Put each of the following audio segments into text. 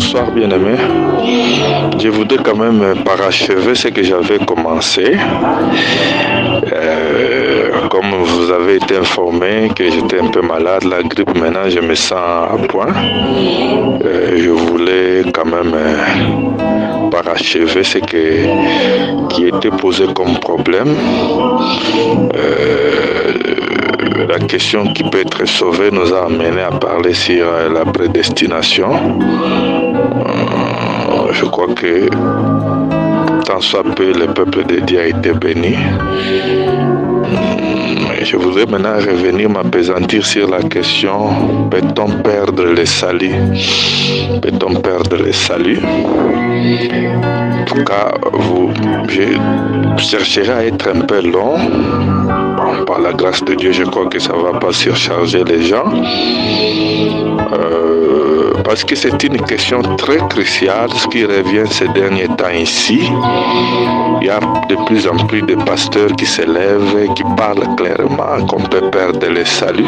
Bonsoir bien-aimé. Je voudrais quand même parachever ce que j'avais commencé. Comme vous avez été informé que j'étais un peu malade, la grippe, maintenant je me sens à point. Je voulais quand même parachever ce qui était posé comme problème. La question qui peut être sauvée nous a amené à parler sur la prédestination. Je crois que tant soit peu le peuple de Dieu a été béni. Je voudrais maintenant revenir m'appesantir sur la question: peut-on perdre le salut? Peut-on perdre le salut? En tout cas, je chercherai à être un peu long. Bon, par la grâce de Dieu, je crois que ça ne va pas surcharger les gens. Parce que c'est une question très cruciale, ce qui revient ces derniers temps ici. Il y a de plus en plus de pasteurs qui s'élèvent et qui parlent clairement qu'on peut perdre le salut.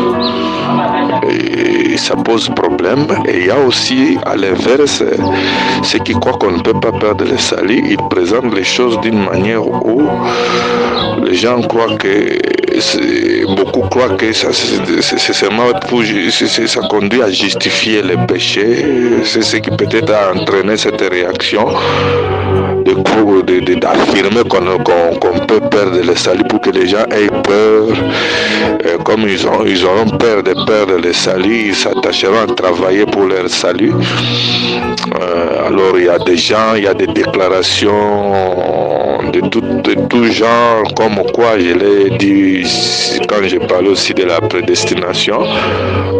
Et ça pose problème. Et il y a aussi, à l'inverse, ceux qui croient qu'on ne peut pas perdre le salut. Ils présentent les choses d'une manière où les gens croient que beaucoup croient que ça conduit à justifier les péchés. C'est ce qui peut-être a entraîné cette réaction d'affirmer qu'on peut perdre le salut pour que les gens aient peur. Comme ils auront peur de perdre le salut, ils s'attacheront à travailler pour leur salut. Alors il y a des gens, il y a des déclarations de tout genre, comme quoi je l'ai dit quand je parle aussi de la prédestination,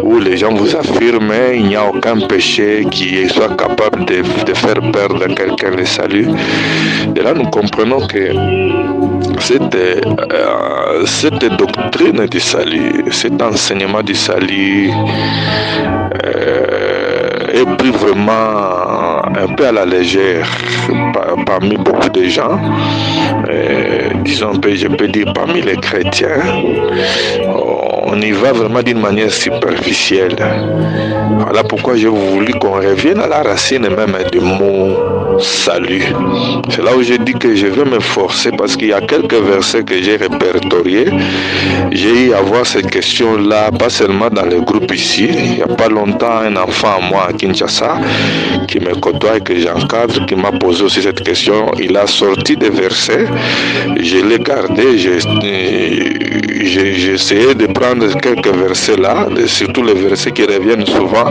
où les gens vous affirment qu'il n'y a aucun péché qui soit capable de faire perdre à quelqu'un le salut. Et là nous comprenons que cette doctrine du salut, cet enseignement du salut est pris vraiment un peu à la légère parmi beaucoup de gens, disons, je peux dire parmi les chrétiens. On y va vraiment d'une manière superficielle. Voilà pourquoi j'ai voulu qu'on revienne à la racine même du mot salut. C'est là où j'ai dit que je vais me forcer, parce qu'il y a quelques versets que j'ai répertoriés. J'ai eu à voir cette question-là, pas seulement dans le groupe ici. Il n'y a pas longtemps, un enfant à moi à Kinshasa, qui me côtoie et que j'encadre, qui m'a posé aussi cette question. Il a sorti des versets, je l'ai gardé, j'ai essayé de prendre quelques versets là, surtout les versets qui reviennent souvent,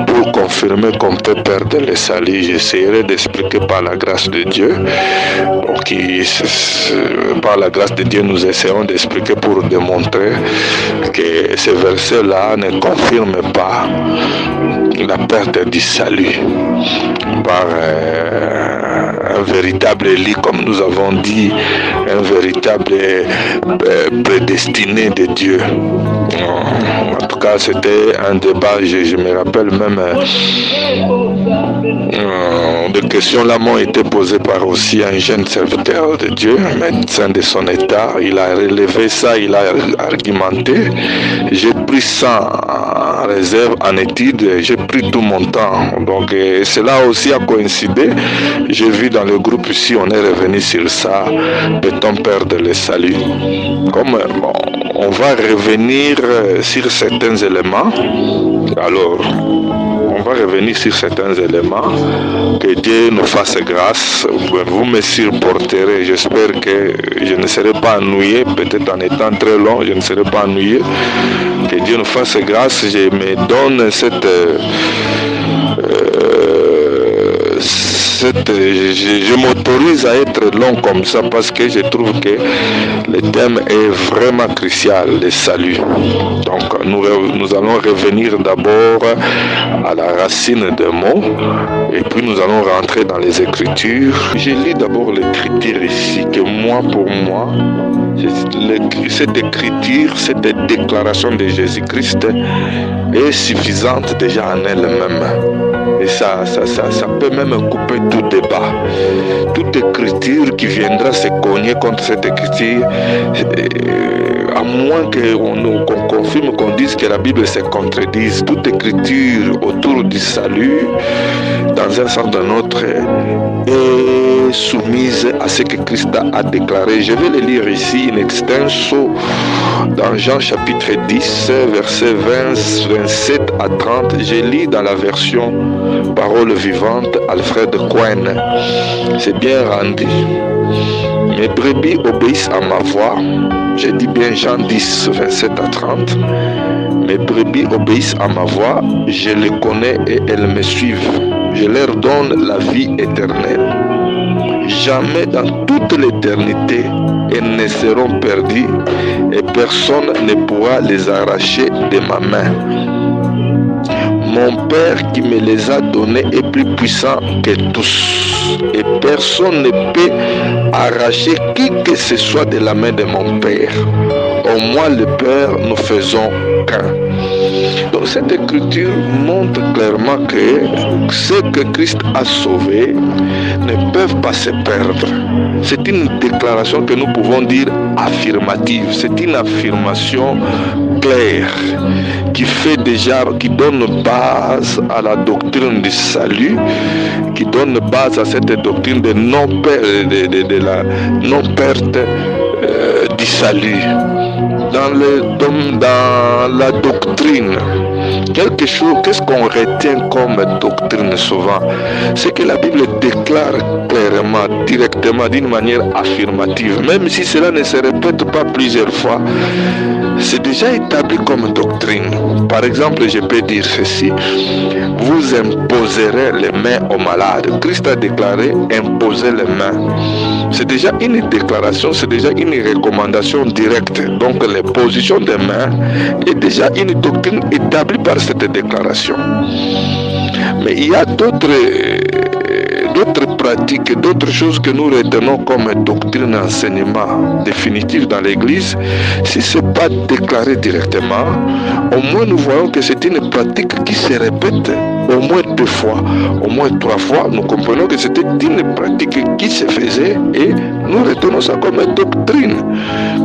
pour confirmer qu'on peut perdre le salut. J'essaierai d'expliquer par la grâce de Dieu. Donc, par la grâce de Dieu, nous essayons d'expliquer pour démontrer que ces versets-là ne confirment pas la perte du salut par un véritable lit, comme nous avons dit, un véritable prédestiné de Dieu. En tout cas, c'était un débat, je me rappelle même de questions là m'ont été posées par aussi un jeune serviteur de Dieu, un médecin de son état. Il a relevé ça, il a argumenté. J'ai pris ça en réserve, en étude, j'ai pris tout mon temps. Donc cela aussi a coïncidé. J'ai vu dans le groupe ici, on est revenu sur ça. Peut-on perdre le salut? Comme on va revenir sur certains éléments. Alors, on va revenir sur certains éléments. Que Dieu nous fasse grâce. Vous me supporterez. J'espère que je ne serai pas ennuyé. Peut-être en étant très long, je ne serai pas ennuyé. Que Dieu nous fasse grâce. Je me donne je m'autorise à être long comme ça, parce que je trouve que le thème est vraiment crucial, le salut. Donc nous allons revenir d'abord à la racine des mots, et puis nous allons rentrer dans les Écritures. Je lis d'abord l'Écriture ici, que pour moi, cette Écriture, cette déclaration de Jésus-Christ est suffisante déjà en elle-même. Et ça peut même couper tout débat. Toute écriture qui viendra se cogner contre cette écriture, à moins qu'on confirme qu'on dise que la Bible se contredise. Toute écriture autour du salut, dans un sens ou d'un autre, est soumise à ce que Christ a déclaré. Je vais le lire ici in extenso dans Jean chapitre 10, versets 20, 27 à 30. Je lis dans la version Parole vivante, Alfred Cohen. C'est bien rendu. Mes brebis obéissent à ma voix. Je dis bien Jean 10, 27 à 30. Mes brebis obéissent à ma voix. Je les connais et elles me suivent. Je leur donne la vie éternelle. Jamais dans toute l'éternité, elles ne seront perdues et personne ne pourra les arracher de ma main. Mon Père qui me les a donnés est plus puissant que tous. Et personne ne peut arracher qui que ce soit de la main de mon Père. Au moins le Père, nous faisons qu'un. Donc cette écriture montre clairement que ceux que Christ a sauvés ne peuvent pas se perdre. C'est une déclaration que nous pouvons dire affirmative. C'est une affirmation claire qui donne base à la doctrine du salut, qui donne base à cette doctrine de la non-perte du salut. Dans la doctrine, qu'est-ce qu'on retient comme doctrine souvent? C'est que la Bible déclare clairement, directement, d'une manière affirmative, même si cela ne se répète pas plusieurs fois, c'est déjà établi comme doctrine. Par exemple, je peux dire ceci: vous imposerez les mains aux malades. Christ a déclaré imposer les mains. C'est déjà une déclaration, c'est déjà une recommandation directe. Donc l'imposition des mains est déjà une doctrine établie par cette déclaration. Mais il y a d'autres pratiques, d'autres choses que nous retenons comme doctrine, enseignement définitif dans l'Église. Si ce n'est pas déclaré directement, au moins nous voyons que c'est une pratique qui se répète au moins 2 fois, au moins 3 fois. Nous comprenons que c'était une pratique qui se faisait et nous retenons ça comme une doctrine,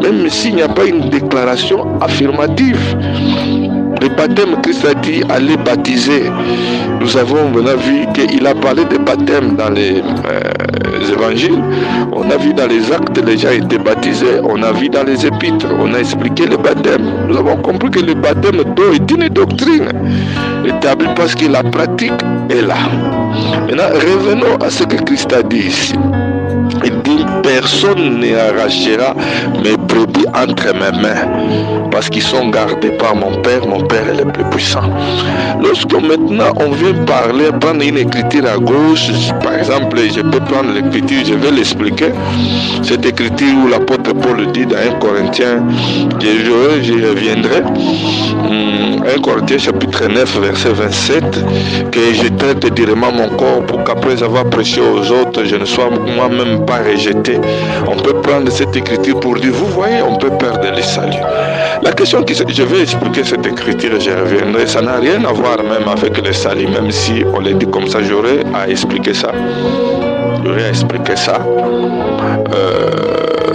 même s'il n'y a pas une déclaration affirmative. Le baptême, Christ a dit allez baptiser. Nous avons vu qu'il a parlé de baptême dans les évangiles. On a vu dans les actes les gens étaient baptisés. On a vu dans les épîtres. On a expliqué le baptême. Nous avons compris que le baptême d'eau est une doctrine établie parce que la pratique est là. Maintenant, revenons à ce que Christ a dit ici. Il dit personne n'arrachera mes brebis entre mes mains parce qu'ils sont gardés par mon Père est le plus puissant. Lorsque maintenant on vient prendre une écriture à gauche, par exemple, je peux prendre l'écriture, je vais l'expliquer. Cette écriture où l'apôtre Paul dit dans 1 Corinthiens, je reviendrai, 1 Corinthiens chapitre 9 verset 27, que je traite durement mon corps pour qu'après avoir prêché aux autres, je ne sois moi-même pas rejeté. On peut prendre cette écriture pour dire, vous voyez, on peut perdre le salut. La question je vais expliquer cette écriture et je reviendrai, ça n'a rien à voir même avec le salut, même si on le dit comme ça, j'aurais à expliquer ça.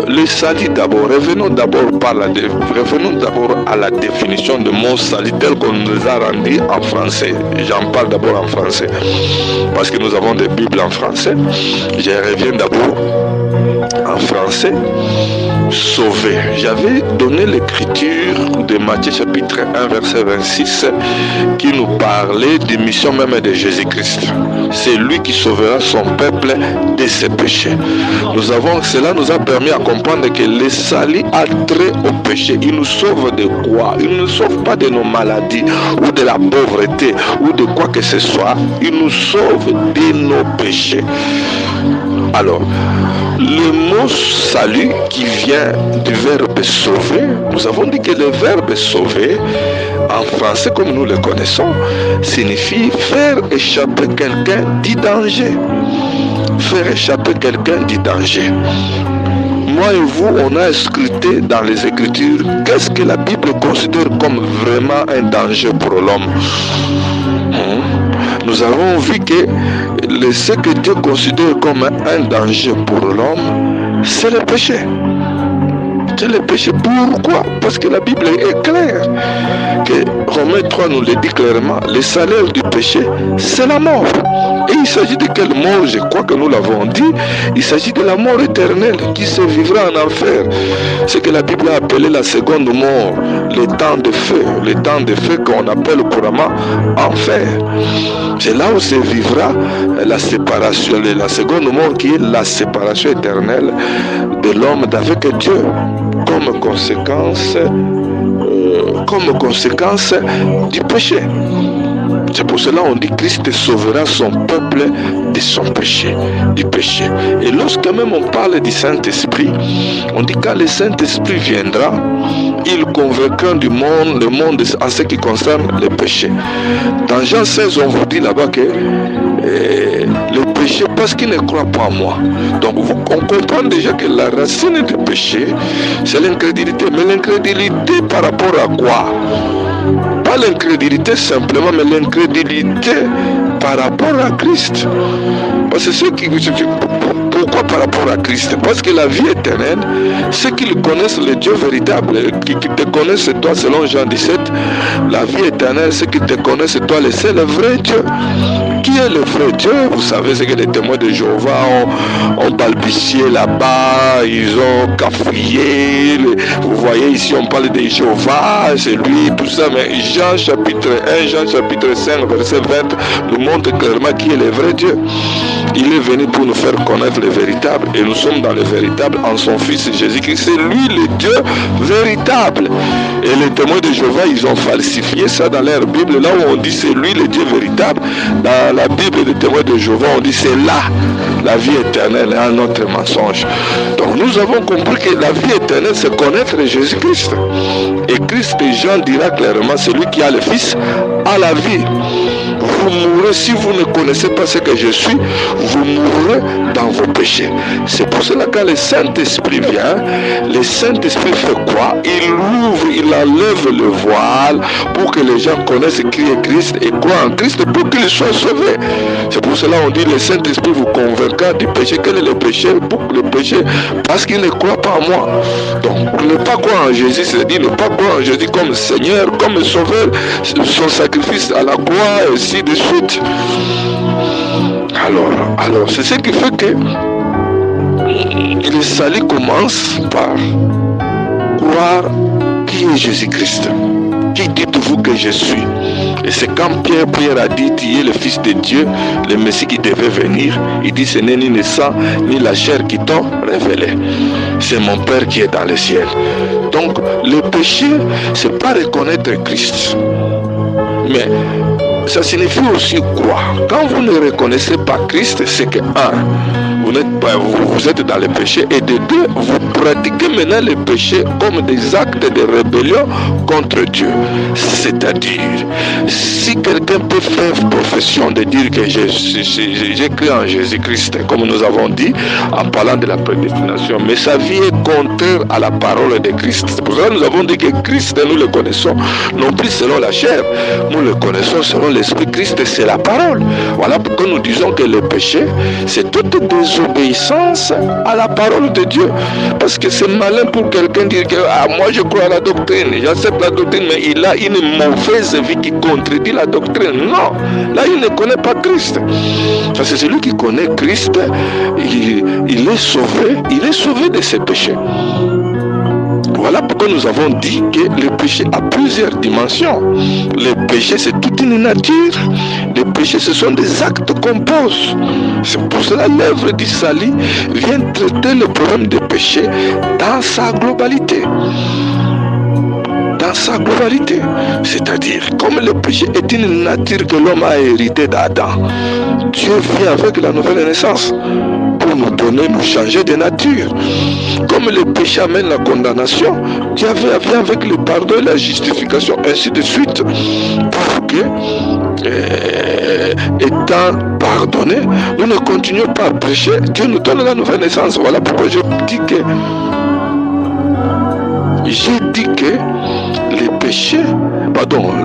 Le salut d'abord, revenons d'abord à la définition de mon salut tel qu'on nous a rendu en français. J'en parle d'abord en français parce que nous avons des Bibles en français. Je reviens d'abord en français. Sauvé. J'avais donné l'écriture de Matthieu chapitre 1 verset 26 qui nous parlait des missions même de Jésus-Christ. C'est lui qui sauvera son peuple de ses péchés. Cela nous a permis à comprendre que le salut a trait au péché. Il nous sauve de quoi? Il ne nous sauve pas de nos maladies ou de la pauvreté ou de quoi que ce soit. Il nous sauve de nos péchés. Alors, le mot salut qui vient du verbe sauver, nous avons dit que le verbe sauver, en français comme nous le connaissons, signifie faire échapper quelqu'un du danger. Faire échapper quelqu'un du danger. Moi et vous, on a scruté dans les Écritures qu'est-ce que la Bible considère comme vraiment un danger pour l'homme. Nous avons vu que ce que Dieu considère comme un danger pour l'homme, c'est le péché. C'est le péché. Pourquoi? Parce que la Bible est claire. Que Romains 3 nous le dit clairement. Le salaire du péché, c'est la mort. Et il s'agit de quelle mort? Je crois que nous l'avons dit. Il s'agit de la mort éternelle qui se vivra en enfer. Ce que la Bible a appelé la seconde mort. Le temps de feu. Le temps de feu qu'on appelle couramment enfer. C'est là où se vivra la séparation. La seconde mort qui est la séparation éternelle de l'homme d'avec Dieu. Comme conséquence du péché. C'est pour cela qu'on dit que Christ sauvera son peuple de son péché, du péché. Et lorsque même on parle du Saint-Esprit, on dit que quand le Saint-Esprit viendra, il convaincra du monde, le monde en ce qui concerne le péché. Dans Jean 16, on vous dit là-bas que le péché, parce qu'il ne croit pas en moi. Donc on comprend déjà que la racine du péché, c'est l'incrédulité. Mais l'incrédulité par rapport à quoi? Pas l'incrédulité simplement, mais l'incrédulité par rapport à Christ. Parce que pourquoi par rapport à Christ? Parce que la vie éternelle, ceux qui le connaissent, le Dieu véritable, qui te connaissent toi selon Jean 17, la vie éternelle, ceux qui te connaissent toi, c'est le vrai Dieu. Qui est le vrai Dieu? Vous savez, c'est que les témoins de Jéhovah ont balbutié là-bas, ils ont cafouillé. Vous voyez ici, on parle de Jéhovah, c'est lui, tout ça, mais Jean chapitre 1, Jean chapitre 5, verset 20, nous montre clairement qui est le vrai Dieu. Il est venu pour nous faire connaître le véritable, et nous sommes dans le véritable en son Fils Jésus-Christ. C'est lui le Dieu véritable. Et les témoins de Jéhovah, ils ont falsifié ça dans leur Bible, là où on dit c'est lui le Dieu véritable. Dans la Bible des témoins de Jéhovah, on dit c'est là la vie éternelle, un autre mensonge. Donc nous avons compris que la vie éternelle, c'est connaître Jésus-Christ. Et Christ, Jean dira clairement, celui qui a le Fils a la vie. Vous mourrez, si vous ne connaissez pas ce que je suis, vous mourrez dans vos péchés. C'est pour cela que quand le Saint-Esprit vient, le Saint-Esprit fait quoi? Il ouvre, il enlève le voile pour que les gens connaissent qui est Christ et croient en Christ pour qu'ils soient sauvés. C'est pour cela qu'on dit le Saint-Esprit vous convaincra du péché. Quel est le péché? Pour le péché, parce qu'il ne croit pas en moi. Donc, ne pas croire en Jésus, c'est-à-dire ne pas croire en Jésus comme Seigneur, comme Sauveur, son sacrifice à la croix, et ainsi de suite. Alors, c'est ce qui fait que le salut commence par croire qui est Jésus-Christ. Qui dites-vous que je suis? Et c'est quand Pierre a dit, tu es le Fils de Dieu, le Messie qui devait venir. Il dit, ce n'est ni le sang, ni la chair qui t'ont révélé. C'est mon Père qui est dans le ciel. Donc, le péché, c'est pas reconnaître Christ. Mais ça signifie aussi quoi? Quand vous ne reconnaissez pas Christ, c'est que vous êtes dans le péché, et de deux, vous pratiquez maintenant le péché comme des actes de rébellion contre Dieu. C'est-à-dire, si quelqu'un peut faire profession de dire que j'ai cru en Jésus-Christ, comme nous avons dit en parlant de la prédestination, mais sa vie est contraire à la parole de Christ. C'est pour ça que nous avons dit que Christ, nous le connaissons non plus selon la chair, nous le connaissons selon l'Esprit. Christ, c'est la parole. Voilà pourquoi nous disons que le péché, c'est toute désobéissance à la parole de Dieu. Parce que c'est malin pour quelqu'un dire que moi je crois à la doctrine, j'accepte la doctrine, mais il a une mauvaise vie qui contredit la doctrine. Non, là il ne connaît pas Christ. Parce que celui qui connaît Christ, il est sauvé de ses péchés. Voilà pourquoi nous avons dit que le péché a plusieurs dimensions. Le péché, c'est toute une nature. Le péché, ce sont des actes qu'on pose. C'est pour cela que l'œuvre du salut vient traiter le problème du péché dans sa globalité. Dans sa globalité. C'est-à-dire, comme le péché est une nature que l'homme a héritée d'Adam, Dieu vient avec la nouvelle naissance pour nous changer de nature. Comme le péché amène la condamnation, Dieu vient avec le pardon et la justification, ainsi de suite, pour que, étant pardonné, nous ne continuons pas à pécher. Dieu nous donne la nouvelle naissance. Voilà pourquoi j'ai dit que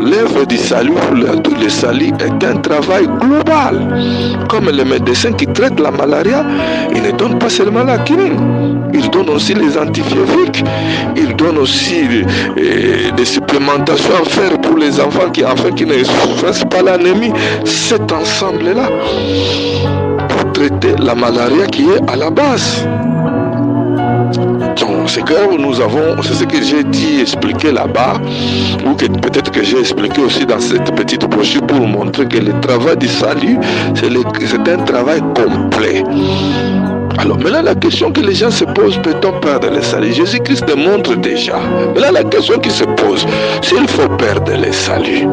l'œuvre du salut, le salut est un travail global. Comme les médecins qui traitent la malaria, ils ne donnent pas seulement la quinine. il donne aussi les antifiéviques, il donne aussi des supplémentations à faire pour les enfants qui ne fassent pas l'anémie. Cet ensemble-là, pour traiter la malaria qui est à la base. Donc, c'est que nous avons, c'est ce que j'ai dit, expliqué là-bas, ou que peut-être que j'ai expliqué aussi dans cette petite brochure pour montrer que le travail du salut, c'est un travail complet. Alors maintenant la question que les gens se posent, peut-on perdre le salut? Jésus-Christ démontre déjà. Maintenant la question qui se pose, s'il faut perdre le salut,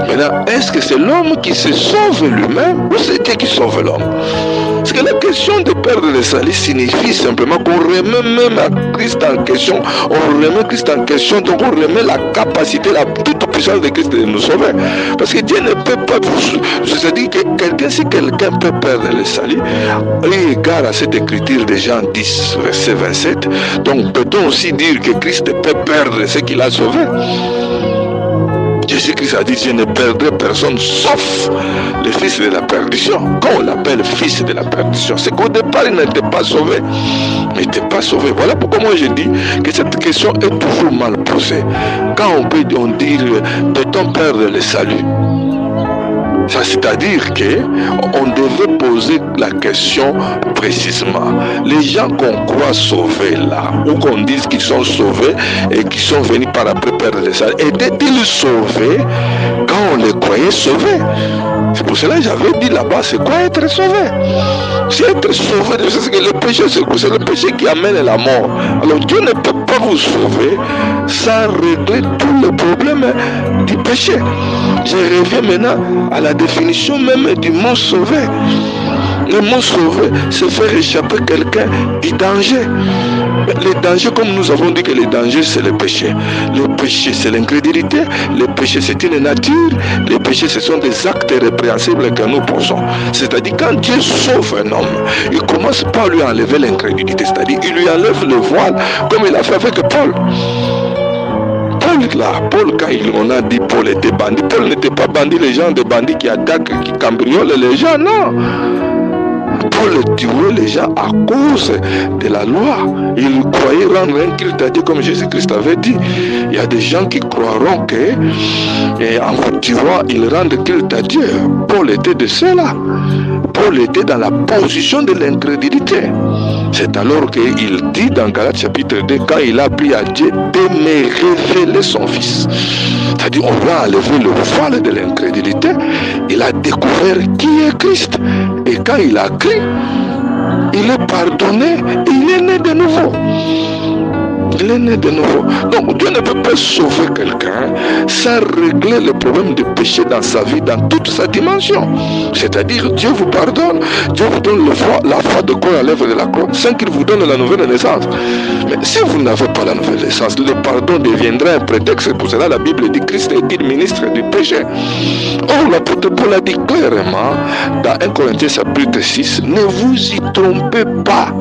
maintenant est-ce que c'est l'homme qui se sauve lui-même ou c'est Dieu qui sauve l'homme? Parce que la question de perdre le salut signifie simplement qu'on remet même à Christ en question, on remet Christ en question, donc on remet la capacité, la toute puissance de Christ de nous sauver. Parce que Dieu ne peut pas, c'est-à-dire que si quelqu'un peut perdre le salut, eu égard à cette écriture de Jean 10, verset 27, donc peut-on aussi dire que Christ peut perdre ce qu'il a sauvé? Jésus-Christ a dit, je ne perdrai personne sauf le fils de la perdition. Quand on l'appelle fils de la perdition, c'est qu'au départ il n'était pas sauvé. Il n'était pas sauvé. Voilà pourquoi moi je dis que cette question est toujours mal posée. Quand on peut dire, peut-on perdre le salut? Ça, c'est-à-dire qu'on devait poser la question précisément. Les gens qu'on croit sauvés là, ou qu'on dise qu'ils sont sauvés et qui sont venus par après perdre le salut, étaient-ils sauvés quand on les croyait sauvés? C'est pour cela que j'avais dit là-bas, c'est quoi être sauvé? C'est être sauvé, c'est que le péché, c'est le péché qui amène la mort. Alors Dieu ne peut pas vous sauver sans régler tous les problèmes du péché. Je reviens maintenant à la définition même du mot sauvé. Le mot sauvé, c'est faire échapper quelqu'un du danger. Les dangers, comme nous avons dit que les dangers, c'est le péché. Le péché, c'est l'incrédulité. Le péché, c'est une nature. Les péchés, ce sont des actes répréhensibles que nous posons. C'est-à-dire, quand Dieu sauve un homme, il commence par lui enlever l'incrédulité. C'est-à-dire, il lui enlève le voile, comme il a fait avec Paul. Paul, quand on a dit Paul était bandit, Paul n'était pas bandit, les gens de bandits qui attaquent, qui cambriolent les gens, non. Paul tuait les gens à cause de la loi. Il croyait rendre un culte à Dieu comme Jésus-Christ avait dit. Il y a des gens qui croiront que en vous tuant, ils rendent culte à Dieu. Paul était de ceux-là. Paul était dans la position de l'incrédulité. C'est alors qu'il dit dans Galates chapitre 2, quand il a pris à Dieu de me révéler son Fils. C'est-à-dire, on va enlever le voile de l'incrédulité. Il a découvert qui est Christ. Et quand il a crié, il est pardonné et il est né de nouveau. Il est né de nouveau. Donc Dieu ne peut pas sauver quelqu'un sans régler le problème du péché dans sa vie, dans toute sa dimension. C'est-à-dire, Dieu vous pardonne, Dieu vous donne la foi de corps à l'œuvre de la croix, sans qu'il vous donne la nouvelle naissance. Mais si vous n'avez pas la nouvelle naissance, le pardon deviendra un prétexte. C'est pour cela la Bible dit Christ est-il ministre du péché. Or, l'apôtre Paul a dit clairement dans 1 Corinthiens chapitre 6, ne vous y trompez pas.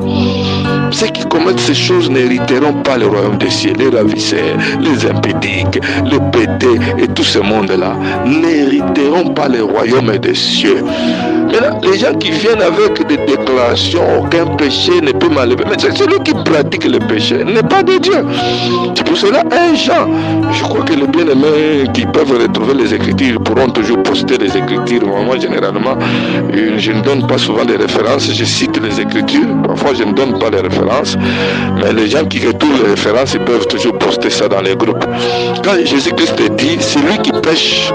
Ceux qui commettent ces choses n'hériteront pas le royaume des cieux. Les ravisseurs, les impédiques, les pédés et tout ce monde-là n'hériteront pas le royaume des cieux. Maintenant, les gens qui viennent avec des déclarations, aucun péché ne peut m'enlever. Mais c'est celui qui pratique le péché, n'est pas de Dieu. C'est pour cela, un Jean, je crois que les bien-aimés qui peuvent retrouver les Écritures pourront toujours poster les Écritures. Moi, généralement, je ne donne pas souvent des références, je cite les Écritures. Parfois, je ne donne pas les références. Mais les gens qui retrouvent les références, ils peuvent toujours poster ça dans les groupes. Quand Jésus-Christ dit, celui qui pêche,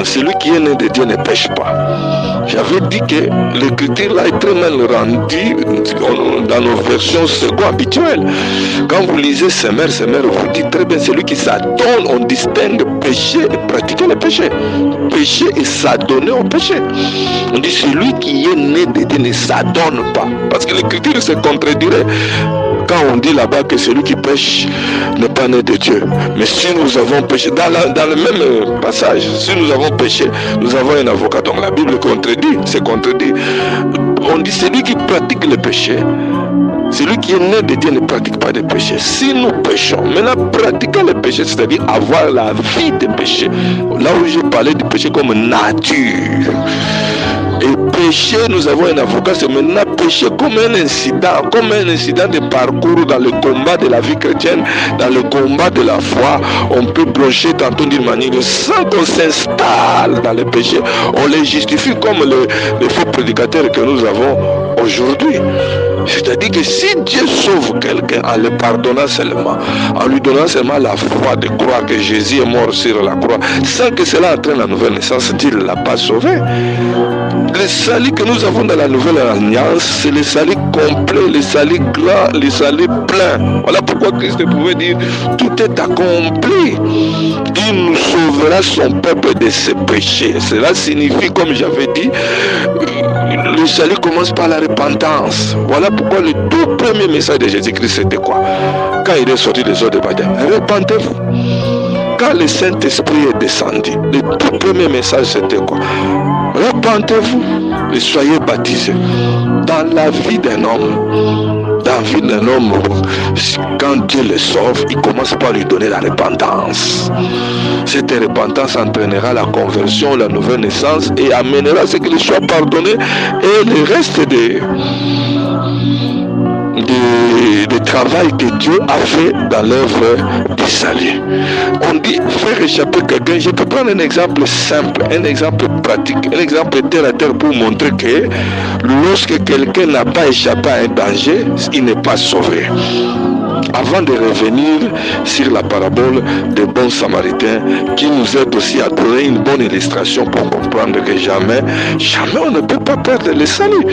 celui qui est né de Dieu ne pêche pas. J'avais dit que l'écriture là est très mal rendue dans nos versions second habituelles. Quand vous lisez Semeur, vous dites très bien, celui qui s'adonne, on distingue péché et pratiquer le péché. Péché et s'adonner au péché. On dit celui qui est né de Dieu ne s'adonne pas. Parce que l'écriture se contredirait quand on dit là-bas que celui qui pêche n'est pas né de Dieu. Mais si nous avons péché, dans le même passage, si nous avons péché, nous avons un avocat. Donc la Bible c'est contredit. On dit celui qui pratique le péché, celui qui est né de Dieu ne pratique pas de péché. Si nous péchons, maintenant pratiquer le péché, c'est-à-dire avoir la vie de péché. Là où j'ai parlé du péché comme nature. Et péché, nous avons un avocat, c'est maintenant péché comme un incident de parcours dans le combat de la vie chrétienne, dans le combat de la foi. On peut blanchir tantôt d'une manière sans qu'on s'installe dans le péché. On les justifie comme les faux prédicateurs que nous avons aujourd'hui. C'est-à-dire que si Dieu sauve quelqu'un en le pardonnant seulement, en lui donnant seulement la foi de croire que Jésus est mort sur la croix, sans que cela entraîne la nouvelle naissance, Dieu ne l'a pas sauvé. Le salut que nous avons dans la nouvelle alliance, c'est le salut complet, le salut grand, le salut plein. Voilà pourquoi Christ pouvait dire, tout est accompli. Il nous sauvera son peuple de ses péchés. Cela signifie, comme j'avais dit, le salut commence par la repentance. Voilà pourquoi le tout premier message de Jésus-Christ, c'était quoi? Quand il est sorti des eaux de baptême, repentez-vous. Quand le Saint-Esprit est descendu, le tout premier message, c'était quoi? Repentez-vous et soyez baptisés. Dans la vie d'un homme, dans la vie d'un homme, quand Dieu le sauve, il commence par lui donner la repentance. Cette repentance entraînera la conversion, la nouvelle naissance et amènera ce qu'il soit pardonné et le reste de travail que Dieu a fait dans l'œuvre du salut. On dit faire échapper quelqu'un. Je peux prendre un exemple simple, un exemple pratique, un exemple terre à terre pour montrer que lorsque quelqu'un n'a pas échappé à un danger, il n'est pas sauvé. Avant de revenir sur la parabole des bons samaritains, qui nous aide aussi à donner une bonne illustration pour comprendre que jamais on ne peut pas perdre le salut.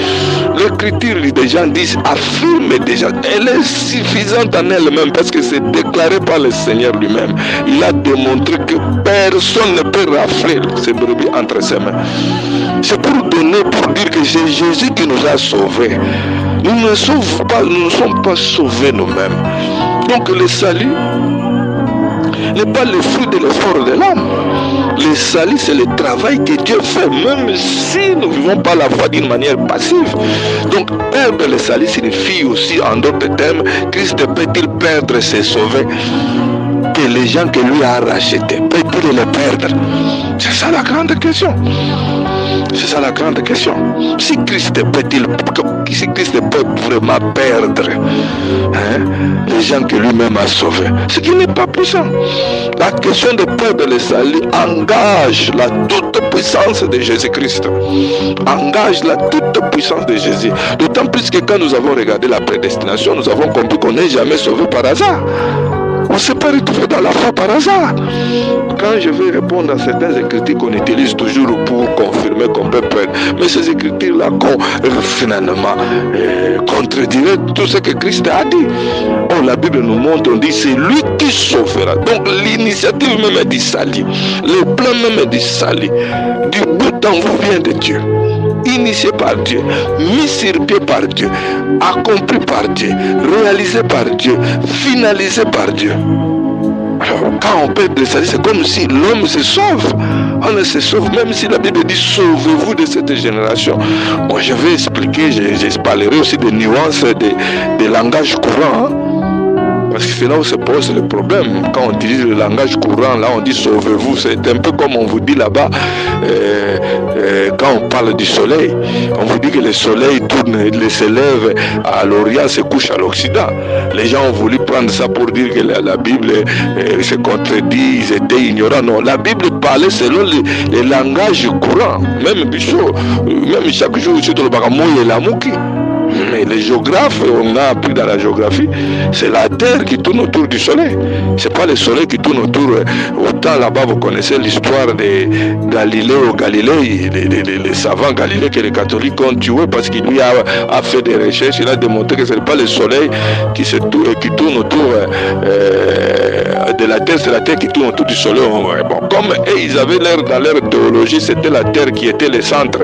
L'écriture des gens disent, affirme déjà, elle est suffisante en elle-même parce que c'est déclaré par le Seigneur lui-même. Il a démontré que personne ne peut rafler ces brebis entre ses mains. C'est pour dire que c'est Jésus qui nous a sauvés. Nous ne sommes pas sauvés nous-mêmes. Donc le salut n'est pas le fruit de l'effort de l'homme. Le salut, c'est le travail que Dieu fait, même si nous ne vivons pas la foi d'une manière passive. Donc perdre le salut signifie aussi, en d'autres termes, Christ peut-il perdre ses sauvés que les gens que lui a rachetés? Peut-il les perdre? C'est ça la grande question. C'est ça la grande question. Si Christ peut vraiment perdre les gens que lui-même a sauvés, ce qui n'est pas puissant. La question de perdre le salut engage la toute puissance de Jésus-Christ. Engage la toute puissance de Jésus. D'autant plus que quand nous avons regardé la prédestination, nous avons compris qu'on n'est jamais sauvé par hasard. On ne s'est pas retrouvé dans la foi par hasard. Quand je vais répondre à certaines écritures qu'on utilise toujours pour confirmer qu'on peut perdre, mais ces écritures-là, finalement, contrediraient tout ce que Christ a dit. Oh, la Bible nous montre, on dit, c'est lui qui sauvera. Donc, l'initiative même est du salut. Le plan même est du salut. Du bout en bout vient de Dieu. Initié par Dieu, mis sur pied par Dieu, accompli par Dieu, réalisé par Dieu, finalisé par Dieu. Alors, quand on perd le salut, c'est comme si l'homme se sauve. On se sauve, même si la Bible dit sauvez-vous de cette génération. Bon, je vais expliquer, je parlerai aussi des nuances des langages courants. Parce que c'est là où se pose le problème. Quand on utilise le langage courant, là on dit sauvez-vous. C'est un peu comme on vous dit là-bas, quand on parle du soleil. On vous dit que le soleil tourne, il se lève à l'Orient, se couche à l'Occident. Les gens ont voulu prendre ça pour dire que la Bible se contredit, ils étaient ignorants. Non, la Bible parlait selon les langages courants. Même Bichot, même chaque jour, surtout le Bagamouille et la Mouki. Mais les géographes, on a appris dans la géographie, c'est la Terre qui tourne autour du Soleil. C'est pas le Soleil qui tourne autour. Autant là-bas, vous connaissez l'histoire de Galiléo Galilée, les savants Galilée que les catholiques ont tué parce qu'il lui a fait des recherches. Il a démontré que ce n'est pas le Soleil qui tourne autour de la Terre, c'est la Terre qui tourne autour du Soleil. Bon, comme ils avaient dans leur théologie, c'était la Terre qui était le centre.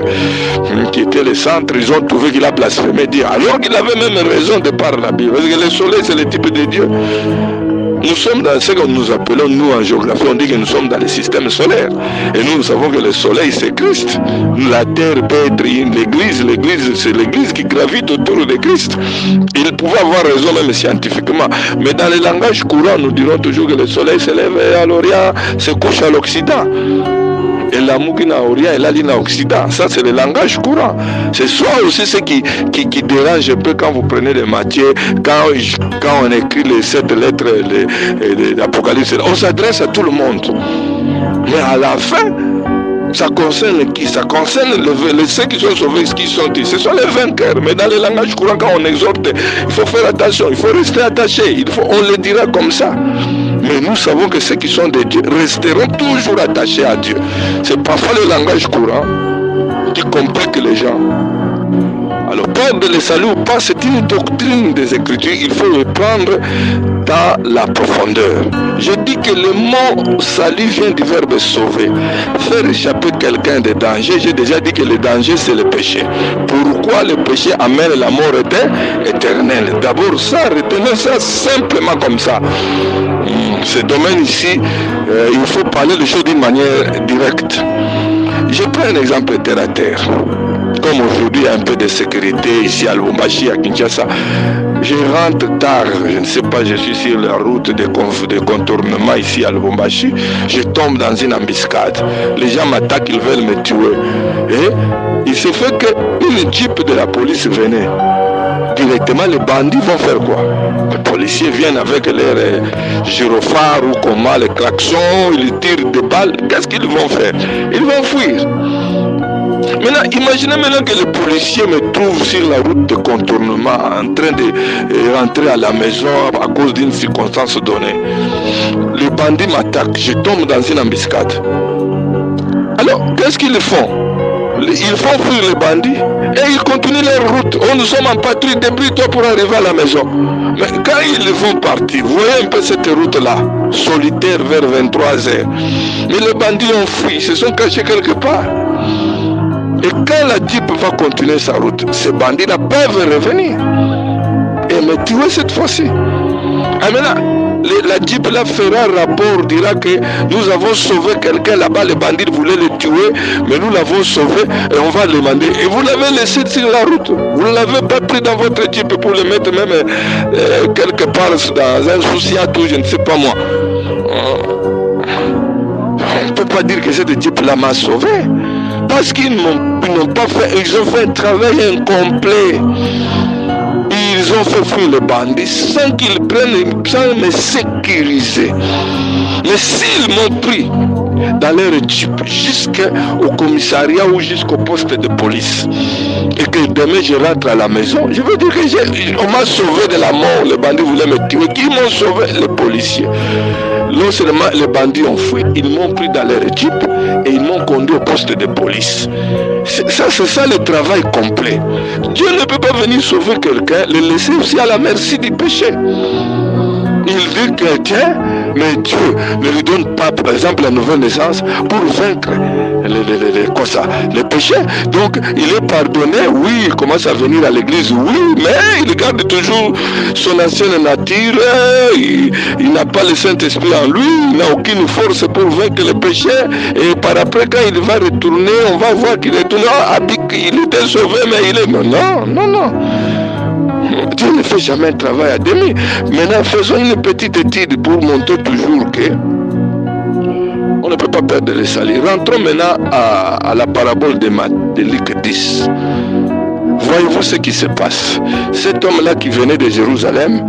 Ils ont trouvé qu'il a blasphémé Dieu. Alors qu'il avait même raison de par la Bible. Parce que le soleil, c'est le type de Dieu. Nous sommes dans ce que nous appelons, nous en géographie, on dit que nous sommes dans le système solaire. Et nous savons que le soleil, c'est Christ. La terre peut être l'église. L'église, c'est l'église qui gravite autour de Christ. Il pouvait avoir raison même scientifiquement. Mais dans le langage courant, nous dirons toujours que le soleil se lève à l'Orient, se couche à l'Occident. Et l'amour qui n'a rien, elle a dit dans l'Occident. Ça, c'est le langage courant. C'est ça aussi ce qui dérange un peu quand vous prenez les matières, quand on écrit les 7 lettres de l'Apocalypse. On s'adresse à tout le monde. Mais à la fin, ça concerne qui? Ça concerne ceux qui sont sauvés, qui sont dit. Ce sont les vainqueurs. Mais dans le langage courant, quand on exhorte, il faut faire attention, il faut rester attaché. On le dira comme ça. Mais nous savons que ceux qui sont de Dieu resteront toujours attachés à Dieu. C'est parfois le langage courant qui complique les gens. Alors, perdre le salut ou pas, c'est une doctrine des Écritures. Il faut le prendre dans la profondeur. Je dis que le mot salut vient du verbe sauver. Faire échapper quelqu'un des dangers. J'ai déjà dit que le danger, c'est le péché. Pourquoi le péché amène la mort éternelle? D'abord, ça, retenez ça simplement comme ça. Ce domaine ici, il faut parler de choses d'une manière directe. Je prends un exemple terre à terre. Comme aujourd'hui, il y a un peu de sécurité ici à Lubumbashi, à Kinshasa. Je rentre tard, je ne sais pas, je suis sur la route de contournement ici à Lubumbashi. Je tombe dans une embuscade. Les gens m'attaquent, ils veulent me tuer. Et il se fait qu'une jeep de la police venait. Directement, les bandits vont faire quoi? Les policiers viennent avec leurs gyrophares ou comment, les klaxons, ils tirent des balles. Qu'est-ce qu'ils vont faire? Ils vont fuir. Maintenant, imaginez maintenant que le policier me trouve sur la route de contournement en train de rentrer à la maison à cause d'une circonstance donnée. Les bandits m'attaquent, je tombe dans une embuscade. Alors, qu'est-ce qu'ils font? Ils font fuir les bandits et ils continuent leur route. Nous sommes en patrouille, débrouille-toi pour arriver à la maison. Mais quand ils vont partir, vous voyez un peu cette route-là, solitaire vers 23h. Mais les bandits ont fui, ils se sont cachés quelque part. Et quand la Jeep va continuer sa route, ces bandits-là peuvent revenir et me tuer cette fois-ci. Et maintenant, la Jeep là fera rapport, dira que nous avons sauvé quelqu'un là-bas, les bandits voulaient le tuer, mais nous l'avons sauvé et on va le demander. Et vous l'avez laissé sur la route. Vous ne l'avez pas pris dans votre Jeep pour le mettre même quelque part dans un souci à tout, je ne sais pas moi. On ne peut pas dire que cette Jeep là m'a sauvé. Parce qu'ils n'ont pas fait, ils ont fait un travail incomplet. Ils ont fait fuir les bandits sans qu'ils prennent, sans me sécuriser. Mais s'ils m'ont pris dans leur jeep jusqu'au commissariat ou jusqu'au poste de police et que demain je rentre à la maison, je veux dire que on m'a sauvé de la mort, les bandits voulaient me tuer. Qui m'ont sauvé? Les policiers. Non seulement les bandits ont fui, ils m'ont pris dans leur jeep et ils m'ont conduit au poste de police. C'est ça le travail complet. Dieu ne peut pas venir sauver quelqu'un, le laisser aussi à la merci du péché. Il dit quelqu'un, mais Dieu ne lui donne pas, par exemple, la nouvelle naissance pour vaincre les péchés. Donc, il est pardonné, oui, il commence à venir à l'église, oui, mais il garde toujours son ancienne nature, il n'a pas le Saint-Esprit en lui, il n'a aucune force pour vaincre les péchés, et par après, quand il va retourner, on va voir qu'il est tourné, il était sauvé, mais il est... Non. Dieu ne fait jamais un travail à demi. Maintenant, faisons une petite étude pour montrer toujours que on ne peut pas perdre le salut. Rentrons maintenant à la parabole de Luc 10. Voyez-vous ce qui se passe. Cet homme-là qui venait de Jérusalem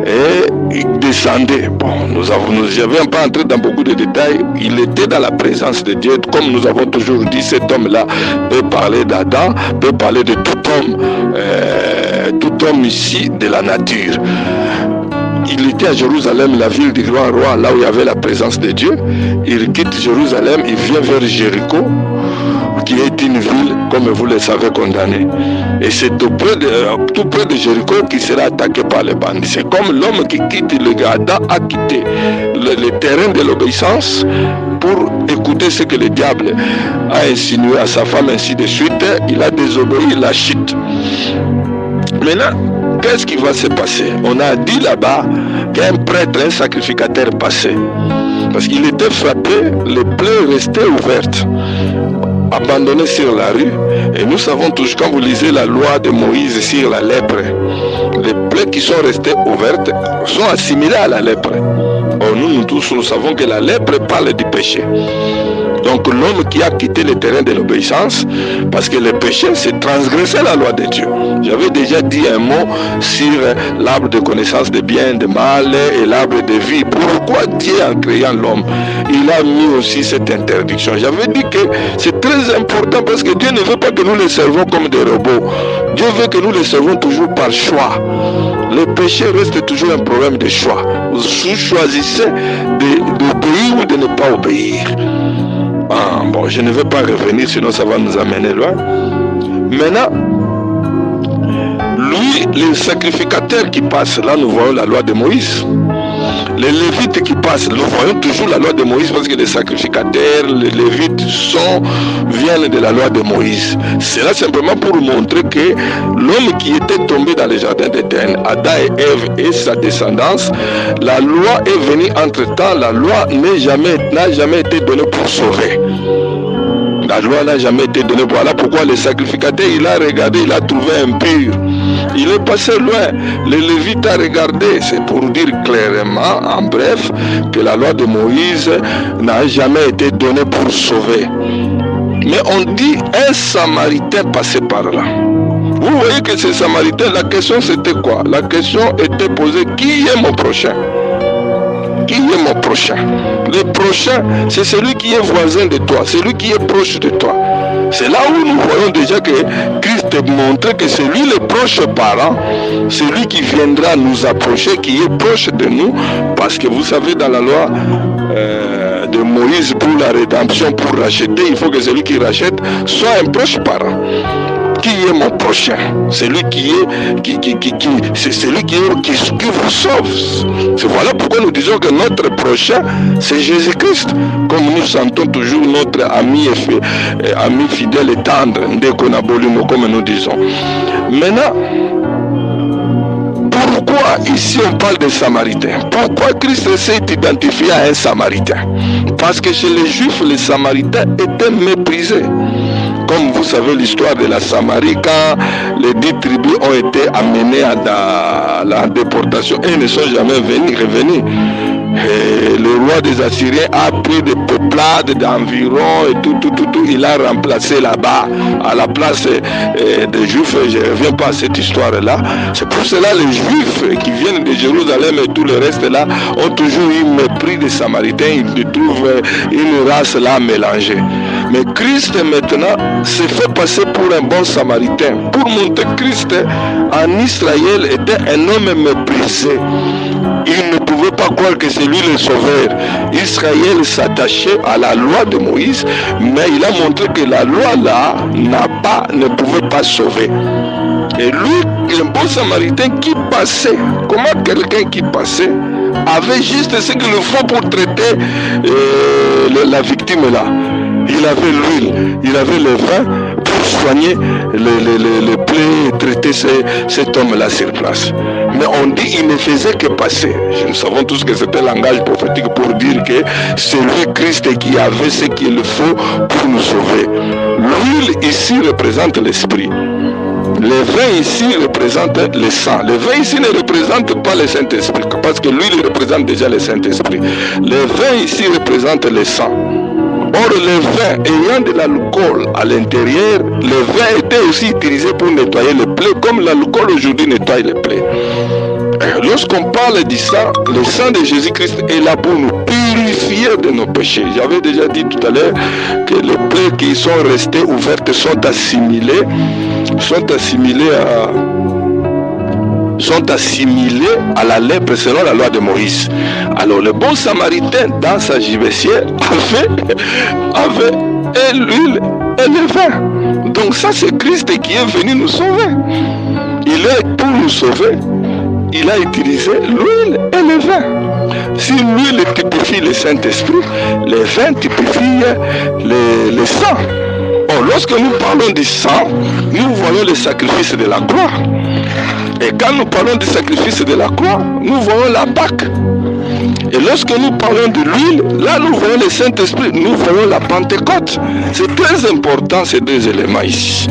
et il descendait. Bon, nous n'avions pas entré dans beaucoup de détails. Il était dans la présence de Dieu. Comme nous avons toujours dit, cet homme-là peut parler d'Adam, peut parler de tout homme ici de la nature. Il était à Jérusalem, la ville du grand roi, là où il y avait la présence de Dieu. Il quitte Jérusalem, il vient vers Jéricho, qui est une ville, comme vous le savez, condamnée. Et c'est tout près de Jéricho qui sera attaqué par les bandits. C'est comme l'homme qui quitte le Adam a quitté le terrain de l'obéissance pour écouter ce que le diable a insinué à sa femme, ainsi de suite. Il a désobéi, il a chuté. Maintenant, qu'est-ce qui va se passer? On a dit là-bas qu'un prêtre, un sacrificateur passait. Parce qu'il était frappé, les plaies restaient ouvertes, abandonnées sur la rue. Et nous savons tous, quand vous lisez la loi de Moïse sur la lèpre, les plaies qui sont restées ouvertes sont assimilées à la lèpre. Or, nous tous, nous savons que la lèpre parle du péché. Donc l'homme qui a quitté le terrain de l'obéissance, parce que le péché, c'est transgresser la loi de Dieu. J'avais déjà dit un mot sur l'arbre de connaissance de bien et de mal et l'arbre de vie. Pourquoi Dieu, en créant l'homme, il a mis aussi cette interdiction? J'avais dit que c'est très important parce que Dieu ne veut pas que nous le servons comme des robots. Dieu veut que nous le servons toujours par choix. Le péché reste toujours un problème de choix. Vous choisissez d'obéir ou de ne pas obéir. Bon, je ne vais pas revenir, sinon ça va nous amener loin. Maintenant, lui, le sacrificateur qui passe, là nous voyons la loi de Moïse. Les Lévites qui passent, nous voyons toujours la loi de Moïse parce que les sacrificateurs, les Lévites viennent de la loi de Moïse. C'est là simplement pour montrer que l'homme qui était tombé dans le jardin d'Éden, Adam et Ève et sa descendance, la loi est venue entre-temps, la loi n'a jamais été donnée pour sauver. La loi n'a jamais été donnée. Voilà pourquoi le sacrificateur, il a regardé, il a trouvé impur. Il est passé loin. Le Lévite a regardé. C'est pour dire clairement, en bref, que la loi de Moïse n'a jamais été donnée pour sauver. Mais on dit un Samaritain passé par là. Vous voyez que ce Samaritain, la question c'était quoi? La question était posée, qui est mon prochain? Qui est mon prochain? Le prochain, c'est celui qui est voisin de toi, celui qui est proche de toi. C'est là où nous voyons déjà que Christ montre que c'est lui le proche parent, celui qui viendra nous approcher, qui est proche de nous, parce que vous savez dans la loi de Moïse pour la rédemption, pour racheter, il faut que celui qui rachète soit un proche parent. Qui est mon prochain? Celui c'est celui qui vous sauve. C'est voilà pourquoi nous disons que notre prochain, c'est Jésus-Christ. Comme nous sentons toujours notre ami fidèle et tendre, comme nous disons. Maintenant, pourquoi ici on parle des Samaritains? Pourquoi Christ s'est identifié à un Samaritain? Parce que chez les Juifs, les Samaritains étaient méprisés. Comme vous savez l'histoire de la Samarie, quand les 10 tribus ont été amenées à la déportation et ne sont jamais revenus. Et le roi des Assyriens a pris des peuplades d'environ et tout, il a remplacé là-bas à la place des Juifs. Je ne reviens pas à cette histoire-là. C'est pour cela que les Juifs qui viennent de Jérusalem et tout le reste là ont toujours eu mépris des Samaritains. Ils trouvent une race là mélangée. Mais Christ maintenant s'est fait passer pour un bon Samaritain pour montrer que Christ en Israël était un homme méprisé. Il ne pouvait pas croire que c'est lui le sauveur. Israël s'attachait à la loi de Moïse, mais il a montré que la loi là ne pouvait pas sauver. Et lui, un bon Samaritain qui passait, comment quelqu'un qui passait avait juste ce qu'il faut pour traiter la victime là. Il avait l'huile, il avait le vin pour soigner les plaies et traiter cet homme-là sur place. Mais on dit qu'il ne faisait que passer. Nous savons tous que c'était un langage prophétique pour dire que c'est lui, Christ, qui avait ce qu'il faut pour nous sauver. L'huile ici représente l'esprit. Le vin ici représente le sang. Le vin ici ne représente pas le Saint-Esprit, parce que l'huile représente déjà le Saint-Esprit. Le vin ici représente le sang. Or, le vin ayant de l'alcool à l'intérieur, le vin était aussi utilisé pour nettoyer les plaies, comme l'alcool aujourd'hui nettoie les plaies. Lorsqu'on parle du sang, le sang de Jésus-Christ est là pour nous purifier de nos péchés. J'avais déjà dit tout à l'heure que les plaies qui sont restées ouvertes sont assimilées à la lèpre selon la loi de Moïse. Alors le bon Samaritain dans sa gibecière avait l'huile et le vin. Donc ça c'est Christ qui est venu nous sauver. Il est pour nous sauver. Il a utilisé l'huile et le vin. Si l'huile typifie le Saint-Esprit, le vin typifie le sang. Or, lorsque nous parlons du sang, nous voyons le sacrifice de la croix. Et quand nous parlons du sacrifice de la croix, nous voyons la Pâque. Et lorsque nous parlons de l'huile, là nous voyons le Saint-Esprit, nous voyons la Pentecôte. C'est très important ces deux éléments ici.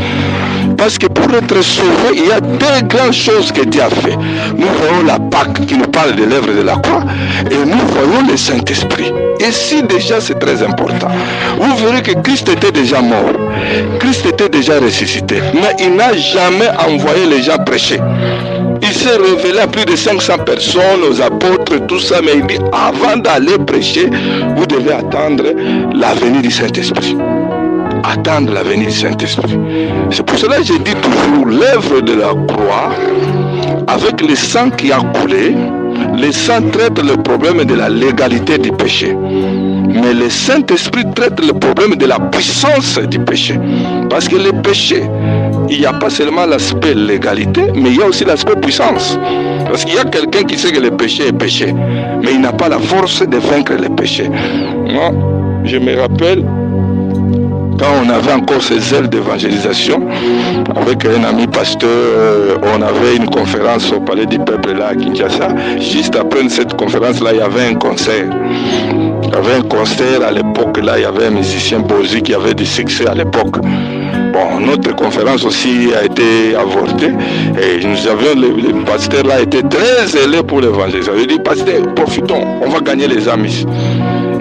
Parce que pour être sauvé, il y a deux grandes choses que Dieu a fait. Nous voyons la Pâque qui nous parle de l'œuvre de la croix et nous voyons le Saint-Esprit. Ici déjà c'est très important. Vous verrez que Christ était déjà mort. Christ était déjà ressuscité. Mais il n'a jamais envoyé les gens prêcher. Il s'est révélé à plus de 500 personnes, aux apôtres, tout ça. Mais il dit, avant d'aller prêcher, vous devez attendre la venue du Saint-Esprit. Attendre la venue du Saint-Esprit. C'est pour cela que je dis toujours, l'œuvre de la croix, avec le sang qui a coulé, le sang traite le problème de la légalité du péché. Mais le Saint-Esprit traite le problème de la puissance du péché. Parce que le péché, il n'y a pas seulement l'aspect légalité, mais il y a aussi l'aspect puissance. Parce qu'il y a quelqu'un qui sait que le péché est péché, mais il n'a pas la force de vaincre le péché. Moi, je me rappelle, quand on avait encore ces ailes d'évangélisation, avec un ami pasteur, on avait une conférence au Palais du Peuple là à Kinshasa. Juste après cette conférence-là, il y avait un concert. Il y avait un concert à l'époque, là, il y avait un musicien Bozi qui avait du succès à l'époque. Bon, notre conférence aussi a été avortée et nous avions, le pasteur là était très zélé pour l'évangélisation. Il dit, pasteur, profitons, on va gagner les amis.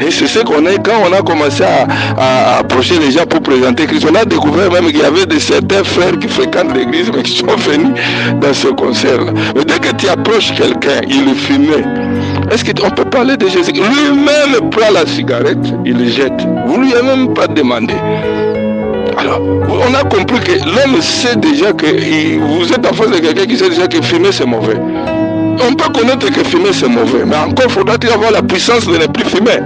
Et c'est ce qu'on a, quand on a commencé à approcher les gens pour présenter Christ, on a découvert même qu'il y avait certains frères qui fréquentent l'église mais qui sont venus dans ce concert-là. Mais dès que tu approches quelqu'un, il fumait. Est-ce qu'on peut parler de Jésus? Lui-même prend la cigarette, il le jette. Vous lui avez même pas demandé. Alors, on a compris que l'homme sait déjà que vous êtes en face de quelqu'un qui sait déjà que fumer c'est mauvais. On peut connaître que fumer c'est mauvais, mais encore faudra-t-il avoir la puissance de ne plus fumer.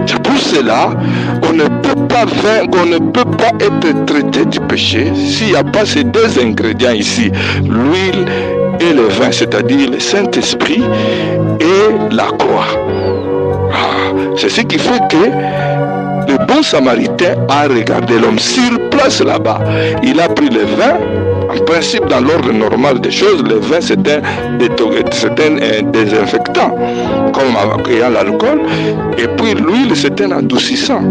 C'est pour cela qu'on ne peut pas vaincre, on ne peut pas être traité du péché s'il n'y a pas ces deux ingrédients ici, l'huile et le vin, c'est-à-dire le Saint-Esprit et la croix. C'est ce qui fait que le bon samaritain a regardé l'homme sur place là-bas. Il a pris le vin. En principe, dans l'ordre normal des choses, le vin c'est un désinfectant, comme ayant l'alcool. Et puis l'huile c'est un adoucissant.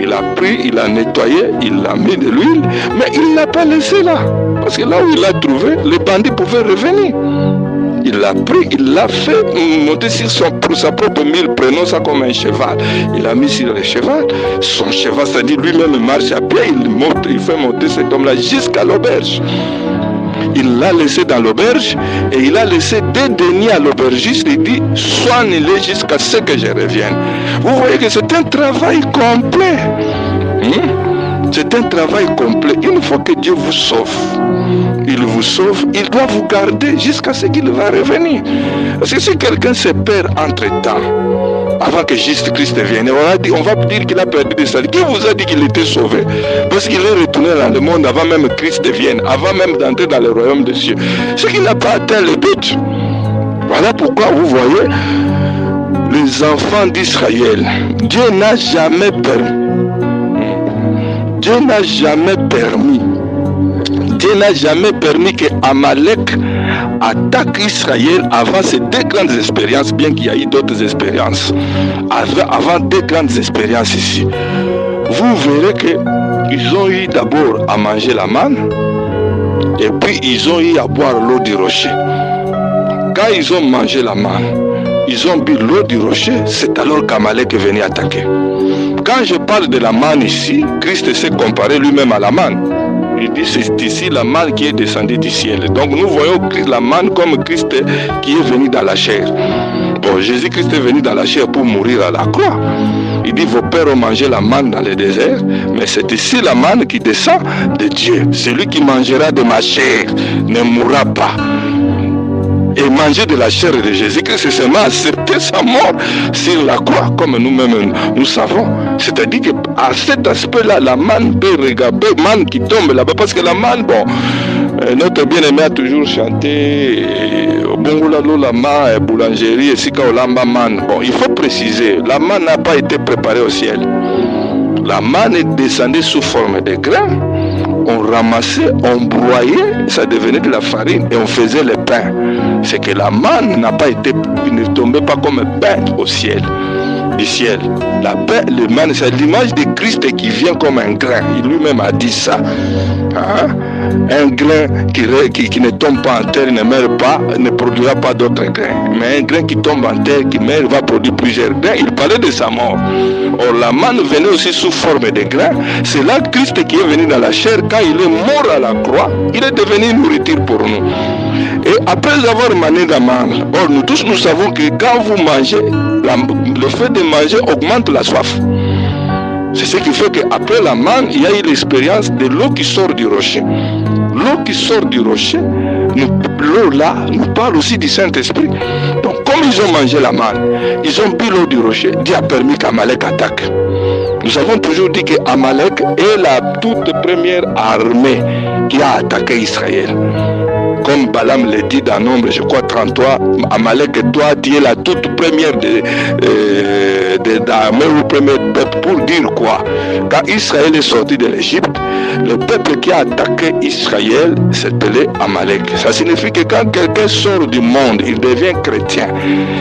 Il a pris, il a nettoyé, il a mis de l'huile, mais il ne l'a pas laissé là. Parce que là où il l'a trouvé, les bandits pouvaient revenir. Il l'a pris, il l'a fait monter sur sa propre mule, prenant ça comme un cheval. Il l'a mis sur le cheval, son cheval, c'est-à-dire lui-même marche à pied, il fait monter cet homme-là jusqu'à l'auberge. Il l'a laissé dans l'auberge et il a laissé des deniers à l'aubergiste. Il dit, soigne-les jusqu'à ce que je revienne. Vous voyez que c'est un travail complet. C'est un travail complet. Une fois que Dieu vous sauve, il vous sauve, il doit vous garder jusqu'à ce qu'il va revenir. Parce que si quelqu'un se perd entre-temps, avant que Jésus-Christ vienne, on va dire qu'il a perdu des salut. Qui vous a dit qu'il était sauvé? Parce qu'il est retourné dans le monde avant même que Christ vienne, avant même d'entrer dans le royaume des cieux. Ce qui n'a pas atteint le but. Voilà pourquoi vous voyez les enfants d'Israël. Dieu n'a jamais permis. Dieu n'a jamais permis que Amalek attaque Israël avant ces deux grandes expériences, bien qu'il y ait d'autres expériences. Avant deux grandes expériences ici. Vous verrez qu'ils ont eu d'abord à manger la manne et puis ils ont eu à boire l'eau du rocher. Quand ils ont mangé la manne, ils ont bu l'eau du rocher, c'est alors qu'Amalek est venu attaquer. Quand je parle de la manne ici, Christ s'est comparé lui-même à la manne. Il dit c'est ici la manne qui est descendue du ciel. Donc nous voyons la manne comme Christ qui est venu dans la chair. Bon, Jésus-Christ est venu dans la chair pour mourir à la croix. Il dit vos pères ont mangé la manne dans le désert, mais c'est ici la manne qui descend de Dieu. Celui qui mangera de ma chair ne mourra pas. Et manger de la chair de Jésus-Christ, c'est seulement accepter sa mort sur la croix, comme nous-mêmes nous savons. C'est-à-dire qu'à cet aspect-là, la manne peut regarder, manne qui tombe là-bas, parce que la manne, bon, notre bien-aimé a toujours chanté Bongolalo Lama, boulangerie, et Sika Olamba manne. Bon, il faut préciser, la manne n'a pas été préparée au ciel. La manne est descendue sous forme de grains. On ramassait, on broyait, ça devenait de la farine et on faisait le pain. C'est que la manne n'a pas été, ne tombait pas comme un pain au ciel. du ciel. La paix, le manne, c'est l'image de Christ qui vient comme un grain. Il lui-même a dit ça. Hein? Un grain qui ne tombe pas en terre, ne meurt pas, ne produira pas d'autres grains. Mais un grain qui tombe en terre, qui meurt, va produire plusieurs grains. Il parlait de sa mort. Or, la manne venait aussi sous forme de grains. C'est là Christ qui est venu dans la chair. Quand il est mort à la croix, il est devenu nourriture pour nous. Et après avoir mané la manne, or nous tous nous savons que quand vous mangez, le fait de manger augmente la soif. C'est ce qui fait qu'après la manne, il y a eu l'expérience de l'eau qui sort du rocher. L'eau qui sort du rocher, l'eau là nous parle aussi du Saint-Esprit. Donc comme ils ont mangé la manne, ils ont bu l'eau du rocher, Dieu a permis qu'Amalek attaque. Nous avons toujours dit qu'Amalek est la toute première armée qui a attaqué Israël. Comme Balaam le dit dans Nombre, je crois 33, Amalek et toi, tu es la toute première d'armée ou premier peuple, pour dire quoi? Quand Israël est sorti de l'Égypte, le peuple qui a attaqué Israël s'appelait Amalek. Ça signifie que quand quelqu'un sort du monde, il devient chrétien.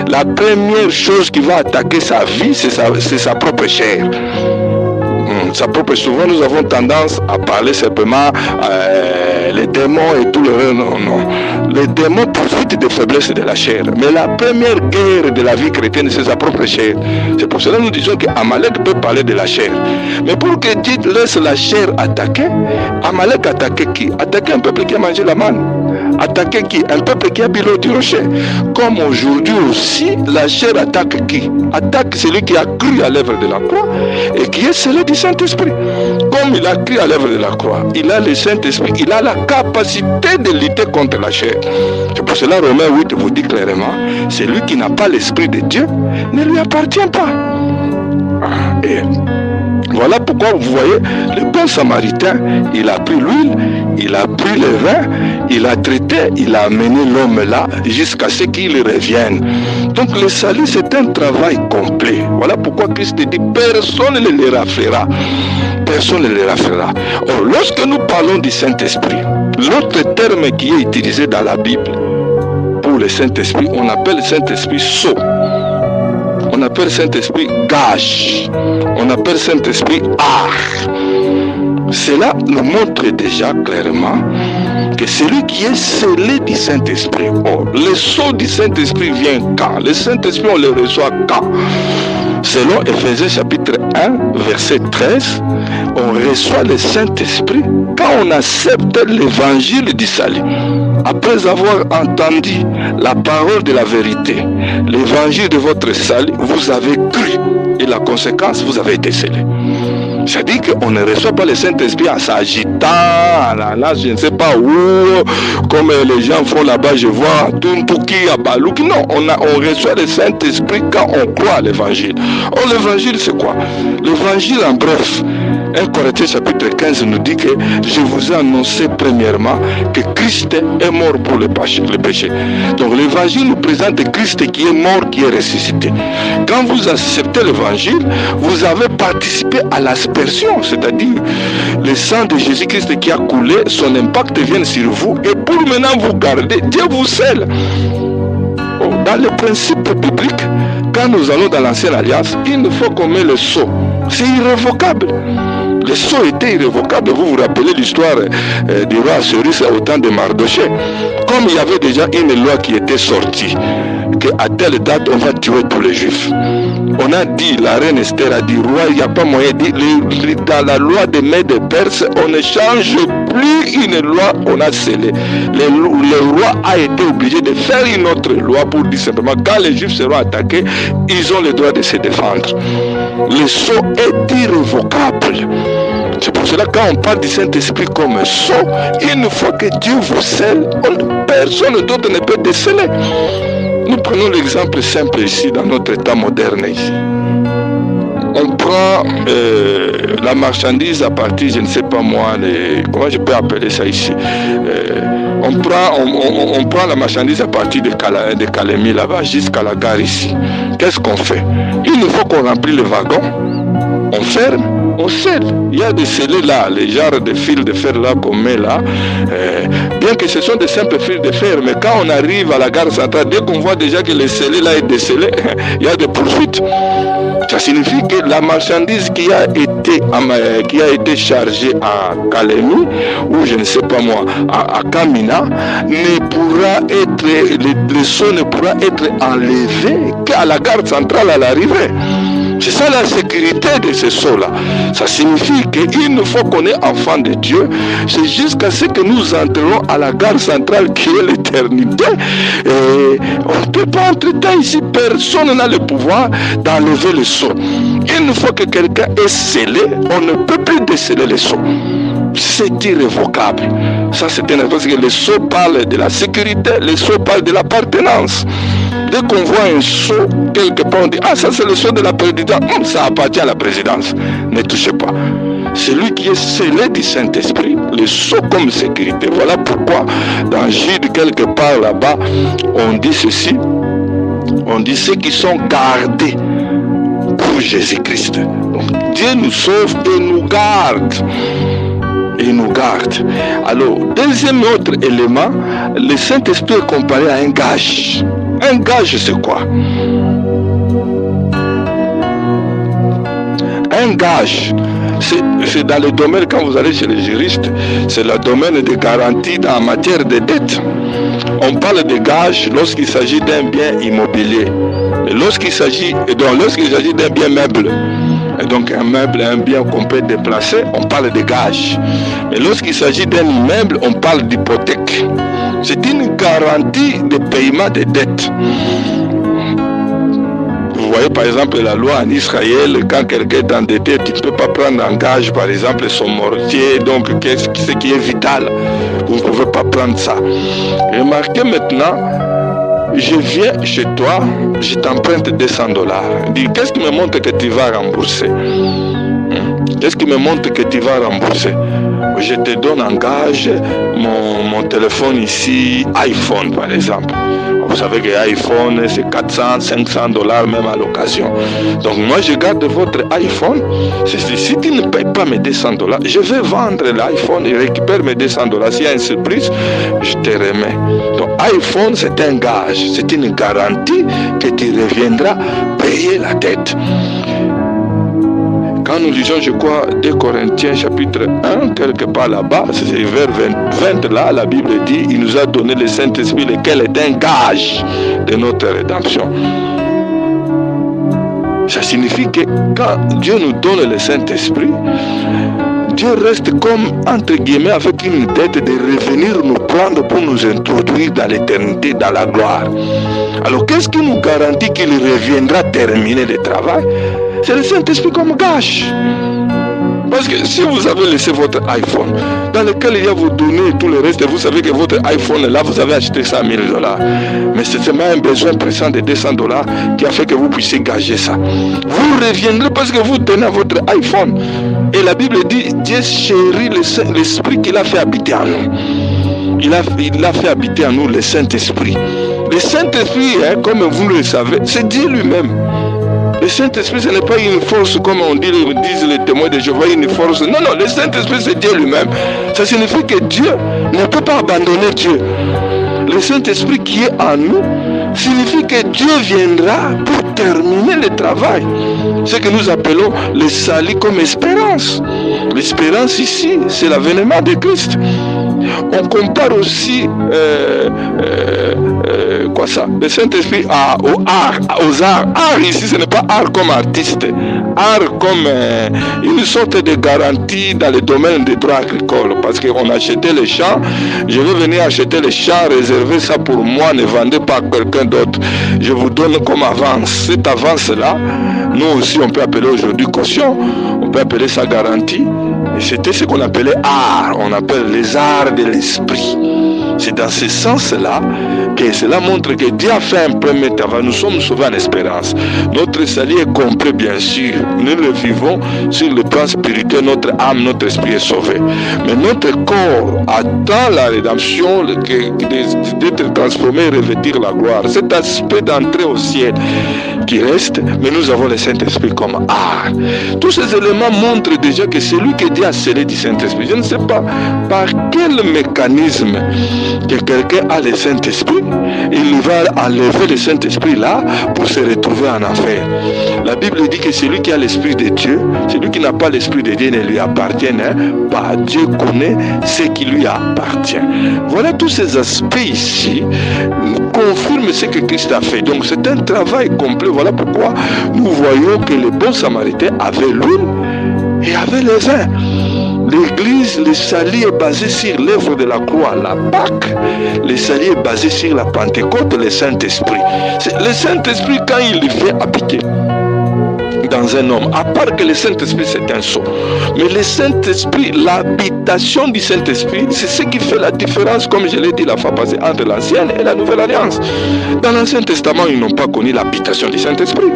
La première chose qui va attaquer sa vie, c'est sa propre chair. Souvent nous avons tendance à parler simplement les démons et tout le reste. Non. Les démons profitent des faiblesses de la chair. Mais la première guerre de la vie chrétienne, c'est sa propre chair. C'est pour cela que nous disons qu'Amalek peut parler de la chair. Mais pour que Dieu laisse la chair attaquer, Amalek attaquait qui? Attaquait un peuple qui a mangé la manne. Attaquer qui? Un peuple qui a bu l'eau du rocher. Comme aujourd'hui aussi, la chair attaque qui? Attaque celui qui a cru à l'œuvre de la croix et qui est scellé du Saint-Esprit. Comme il a cru à l'œuvre de la croix, il a le Saint-Esprit, il a la capacité de lutter contre la chair. C'est pour cela Romains 8 vous dit clairement, celui qui n'a pas l'Esprit de Dieu ne lui appartient pas. Et voilà pourquoi vous voyez, le bon samaritain, il a pris l'huile, il a pris le vin, il a traité, il a amené l'homme là jusqu'à ce qu'il revienne. Donc le salut, c'est un travail complet. Voilà pourquoi Christ dit, personne ne le raflera. Personne ne le raflera. Or, lorsque nous parlons du Saint-Esprit, l'autre terme qui est utilisé dans la Bible pour le Saint-Esprit, on appelle le Saint-Esprit sceau. On appelle Saint-Esprit gage. On appelle Saint-Esprit art. Cela nous montre déjà clairement que celui qui est scellé du Saint-Esprit, or, le sceau du Saint-Esprit vient quand? Le Saint-Esprit, on le reçoit quand? Selon Ephésiens chapitre 1, verset 13, on reçoit le Saint-Esprit quand on accepte l'évangile du salut. Après avoir entendu la parole de la vérité, l'évangile de votre salut, vous avez cru. Et la conséquence, vous avez été scellé. C'est-à-dire qu'on ne reçoit pas le Saint-Esprit en s'agitant, je ne sais pas où, comme les gens font là-bas, je vois, Tumpuki, Abalouk. Non, on reçoit le Saint-Esprit quand on croit à l'évangile. Or, l'évangile, c'est quoi? L'évangile, en bref, 1 Corinthiens chapitre 15 nous dit que je vous ai annoncé premièrement que Christ est mort pour le péché. Donc l'évangile nous présente Christ qui est mort, qui est ressuscité. Quand vous acceptez l'évangile, vous avez participé à l'aspersion, c'est-à-dire le sang de Jésus-Christ qui a coulé, son impact vient sur vous et pour maintenant vous garder, Dieu vous scelle. Dans le principe biblique, quand nous allons dans l'ancienne alliance, il faut qu'on mette le sceau. C'est irrévocable. Le sceau était irrévocable. Vous vous rappelez l'histoire du roi Assuérus au temps de Mardoché. Comme il y avait déjà une loi qui était sortie, qu'à telle date on va tuer tous les juifs. On a dit, la reine Esther a dit, roi, il n'y a pas moyen de dire, dans la loi des Mèdes et Perses, on ne change plus une loi, on a scellé. Le roi a été obligé de faire une autre loi pour dire simplement, quand les juifs seront attaqués, ils ont le droit de se défendre. Le sceau est irrévocable. C'est pour cela quand on parle du Saint-Esprit comme un sceau, une fois que Dieu vous scelle, personne d'autre ne peut déceler. Nous prenons l'exemple simple ici dans notre état moderne ici. On prend la marchandise à partir, je ne sais pas moi, comment je peux appeler ça ici. On prend la marchandise à partir de Calémie là-bas jusqu'à la gare ici. Qu'est-ce qu'on fait? Une fois qu'on remplit le wagon, on ferme on scelle. Il y a des scellés là, les genres de fils de fer là qu'on met là. Bien que ce sont des simples fils de fer, mais quand on arrive à la gare centrale, dès qu'on voit déjà que le scellé là est décelé, il y a des poursuites. Ça signifie que la marchandise qui a été chargée à Kalemi, ou je ne sais pas moi, à Kamina, ne pourra être, le seau ne pourra être enlevé qu'à la gare centrale à l'arrivée. C'est ça la sécurité de ce seau-là. Ça signifie qu'une fois qu'on est enfant de Dieu, c'est jusqu'à ce que nous entrons à la gare centrale qui est l'éternité. Et on ne peut pas entre-temps ici, personne n'a le pouvoir d'enlever le seau. Une fois que quelqu'un est scellé, on ne peut plus déceler le seau. C'est irrévocable. Ça, c'est une parce que le sceau parle de la sécurité, le sceau parle de l'appartenance. Dès qu'on voit un sceau quelque part, on dit ah, ça c'est le sceau de la présidence. Ça appartient à la présidence. Ne touchez pas. Celui qui est scellé du Saint-Esprit, le sceau comme sécurité. Voilà pourquoi dans Jude quelque part là-bas, on dit ceci. On dit ceux qui sont gardés pour Jésus-Christ. Donc Dieu nous sauve et nous garde. Et nous garde. Alors, deuxième autre élément, le Saint-Esprit est comparé à un gage. Un gage, c'est quoi? Un gage, c'est dans le domaine, quand vous allez chez les juristes, c'est le domaine de garantie en matière de dette. On parle de gage lorsqu'il s'agit d'un bien immobilier. Lorsqu'il s'agit d'un bien meuble. Et donc un meuble, un bien qu'on peut déplacer, on parle de gage. Mais lorsqu'il s'agit d'un immeuble, on parle d'hypothèque. C'est une garantie de paiement des dettes. Vous voyez par exemple la loi en Israël, quand quelqu'un est endetté, tu ne peux pas prendre en gage par exemple son mortier, donc ce qui est vital. Vous ne pouvez pas prendre ça. Remarquez maintenant, je viens chez toi, je t'emprunte $200. Dis, qu'est-ce qui me montre que tu vas rembourser? Qu'est-ce qui me montre que tu vas rembourser? Je te donne en gage mon téléphone ici, iPhone par exemple. Vous savez que iPhone c'est $400, $500 même à l'occasion. Donc moi je garde votre iPhone. Si tu ne payes pas mes $200, je vais vendre l'iPhone et récupère mes $200. S'il y a une surprise, je te remets. Donc iPhone c'est un gage, c'est une garantie que tu reviendras payer la dette. Quand nous lisons, je crois, 2 Corinthiens chapitre 1, quelque part là-bas, c'est vers 20 là, la Bible dit, il nous a donné le Saint-Esprit, lequel est un gage de notre rédemption. Ça signifie que quand Dieu nous donne le Saint-Esprit, Dieu reste comme, entre guillemets, avec une dette de revenir nous prendre pour nous introduire dans l'éternité, dans la gloire. Alors, qu'est-ce qui nous garantit qu'il reviendra terminer le travail? C'est le Saint-Esprit comme gage. Parce que si vous avez laissé votre iPhone, dans lequel il y a vos données et tout le reste, vous savez que votre iPhone là, vous avez acheté $100 000. Mais c'est seulement un besoin pressant de $200 qui a fait que vous puissiez gager ça. Vous reviendrez parce que vous tenez votre iPhone. Et la Bible dit, Dieu chérit l'Esprit qu'il a fait habiter en nous. Il a fait habiter en nous le Saint-Esprit. Le Saint-Esprit, comme vous le savez, c'est Dieu lui-même. Le Saint-Esprit, ce n'est pas une force comme disent les témoins de Jéhovah, une force. Non, le Saint-Esprit, c'est Dieu lui-même. Ça signifie que Dieu ne peut pas abandonner Dieu. Le Saint-Esprit qui est en nous signifie que Dieu viendra pour terminer le travail. Ce que nous appelons le salut comme espérance. L'espérance ici, c'est l'avènement de Christ. On compare aussi le Saint-Esprit aux arts. Art ici, ce n'est pas art comme artiste. Art comme une sorte de garantie dans le domaine des droits agricoles. Parce qu'on achetait les champs. Je vais venir acheter les champs, réserver ça pour moi, ne vendez pas à quelqu'un d'autre. Je vous donne comme avance. Cette avance-là, nous aussi, on peut appeler aujourd'hui caution. On peut appeler ça garantie. Et c'était ce qu'on appelait art. On appelle les arts de l'esprit. C'est dans ce sens-là que cela montre que Dieu a fait un premier travail. Nous sommes sauvés en espérance. Notre salut est complet, bien sûr. Nous le vivons sur le plan spirituel. Notre âme, notre esprit est sauvé. Mais notre corps attend la rédemption, d'être transformé et revêtir la gloire. Cet aspect d'entrer au ciel. qui reste, mais nous avons le Saint-Esprit comme art. Tous ces éléments montrent déjà que celui que Dieu a scellé du Saint-Esprit, je ne sais pas par quel mécanisme que quelqu'un a le Saint-Esprit, il va enlever le Saint-Esprit là pour se retrouver en enfer. La Bible dit que celui qui a l'Esprit de Dieu, celui qui n'a pas l'Esprit de Dieu ne lui appartient pas. Dieu connaît ce qui lui appartient. Voilà tous ces aspects ici confirment ce que Christ a fait. Donc c'est un travail complet. Voilà pourquoi nous voyons que le bon Samaritain avait l'huile et avait le vin. L'église, le salut est basé sur l'œuvre de la croix, la Pâque. Le salut est basé sur la Pentecôte, le Saint-Esprit. Le Saint-Esprit, quand il vient habiter dans un homme, à part que le Saint-Esprit c'est un sceau, mais le Saint-Esprit, l'habitation du Saint-Esprit, c'est ce qui fait la différence, comme je l'ai dit la fois passée, entre l'ancienne et la nouvelle alliance. Dans l'Ancien Testament, ils n'ont pas connu l'habitation du Saint-Esprit,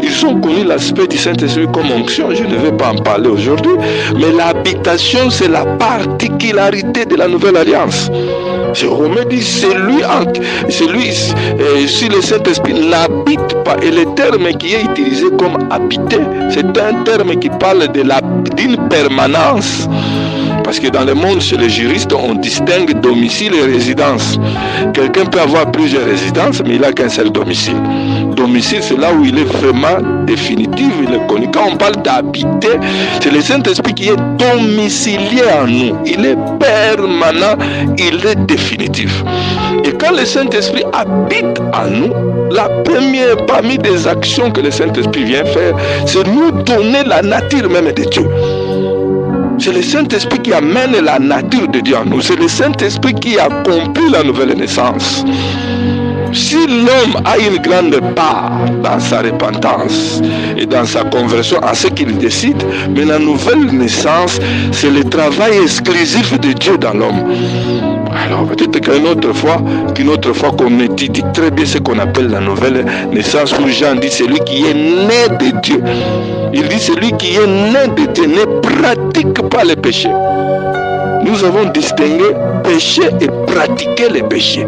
ils ont connu l'aspect du Saint-Esprit comme onction. Je ne vais pas en parler aujourd'hui, mais l'habitation c'est la particularité de la nouvelle alliance. Romain dit, si le Saint-Esprit n'habite pas, et le terme qui est utilisé comme habiter, c'est un terme qui parle d'une permanence. Parce que dans le monde, chez les juristes, on distingue domicile et résidence. Quelqu'un peut avoir plusieurs résidences, mais il n'a qu'un seul domicile. Domicile, c'est là où il est vraiment définitif, il est connu. Quand on parle d'habiter, c'est le Saint-Esprit qui est domicilié en nous. Il est permanent, il est définitif. Et quand le Saint-Esprit habite en nous, la première parmi des actions que le Saint-Esprit vient faire, c'est nous donner la nature même de Dieu. C'est le Saint-Esprit qui amène la nature de Dieu en nous. C'est le Saint-Esprit qui accomplit la nouvelle naissance. Si l'homme a une grande part dans sa repentance et dans sa conversion à ce qu'il décide, mais la nouvelle naissance, c'est le travail exclusif de Dieu dans l'homme. Alors peut-être qu'une autre fois qu'on étudie très bien ce qu'on appelle la nouvelle naissance, où Jean dit celui qui est né de Dieu. Il dit celui qui est né de Dieu ne pratique pas le péché. Nous avons distingué péché et pratiquer le péché.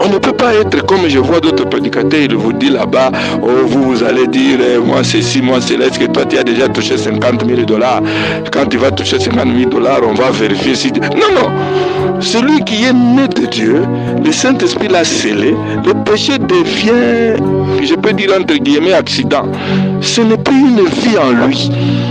On ne peut pas être comme je vois d'autres prédicateurs, ils vous disent là-bas, oh vous allez dire, moi c'est ci, moi c'est là, est-ce que toi tu as déjà touché 50 000 $? Quand tu vas toucher 50 000 $, on va vérifier si... Non, celui qui est né de Dieu, le Saint-Esprit l'a scellé, le péché devient, je peux dire entre guillemets, accident. Ce n'est plus une vie en lui.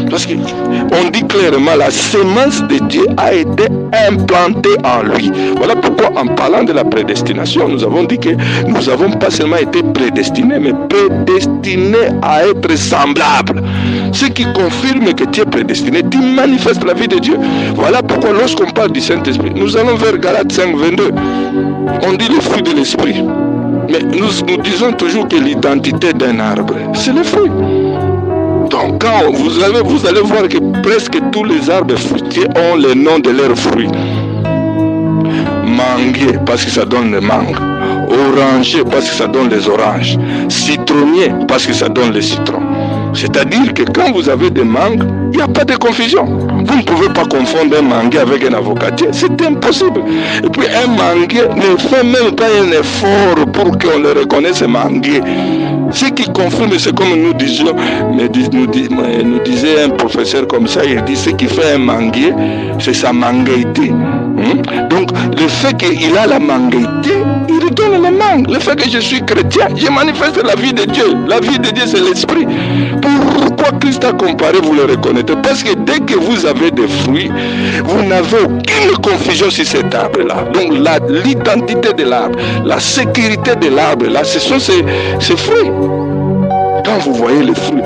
Parce qu'on dit clairement, la sémence de Dieu a été implantée en lui. Voilà pourquoi en parlant de la prédestination, nous avons dit que nous n'avons pas seulement été prédestinés, mais prédestinés à être semblables. Ce qui confirme que tu es prédestiné, tu manifestes la vie de Dieu. Voilà pourquoi lorsqu'on parle du Saint-Esprit, nous allons vers Galates 5, 22. On dit le fruit de l'Esprit. Mais nous disons toujours que l'identité d'un arbre, c'est le fruit. Donc quand vous allez voir que presque tous les arbres fruitiers ont le nom de leurs fruits. Manguier, parce que ça donne les mangues. Oranger, parce que ça donne les oranges. Citronnier, parce que ça donne les citrons. C'est-à-dire que quand vous avez des mangues, il n'y a pas de confusion. Vous ne pouvez pas confondre un manguier avec un avocatier, c'est impossible. Et puis un manguier ne fait même pas un effort pour qu'on le reconnaisse manguier. Ce qui confirme, c'est comme nous disions, nous disait un professeur comme ça, il dit ce qui fait un manguier, c'est sa mangueité. Donc le fait qu'il a la mangueité, il redonne la mangue. Le fait que je suis chrétien, je manifeste la vie de Dieu. La vie de Dieu, c'est l'esprit. Pourquoi Christ a comparé, vous le reconnaissez? Parce que dès que vous avez des fruits, vous n'avez aucune confusion sur cet arbre-là. Donc l'identité de l'arbre, la sécurité de l'arbre, là, ce sont ces fruits. Quand vous voyez les fruits,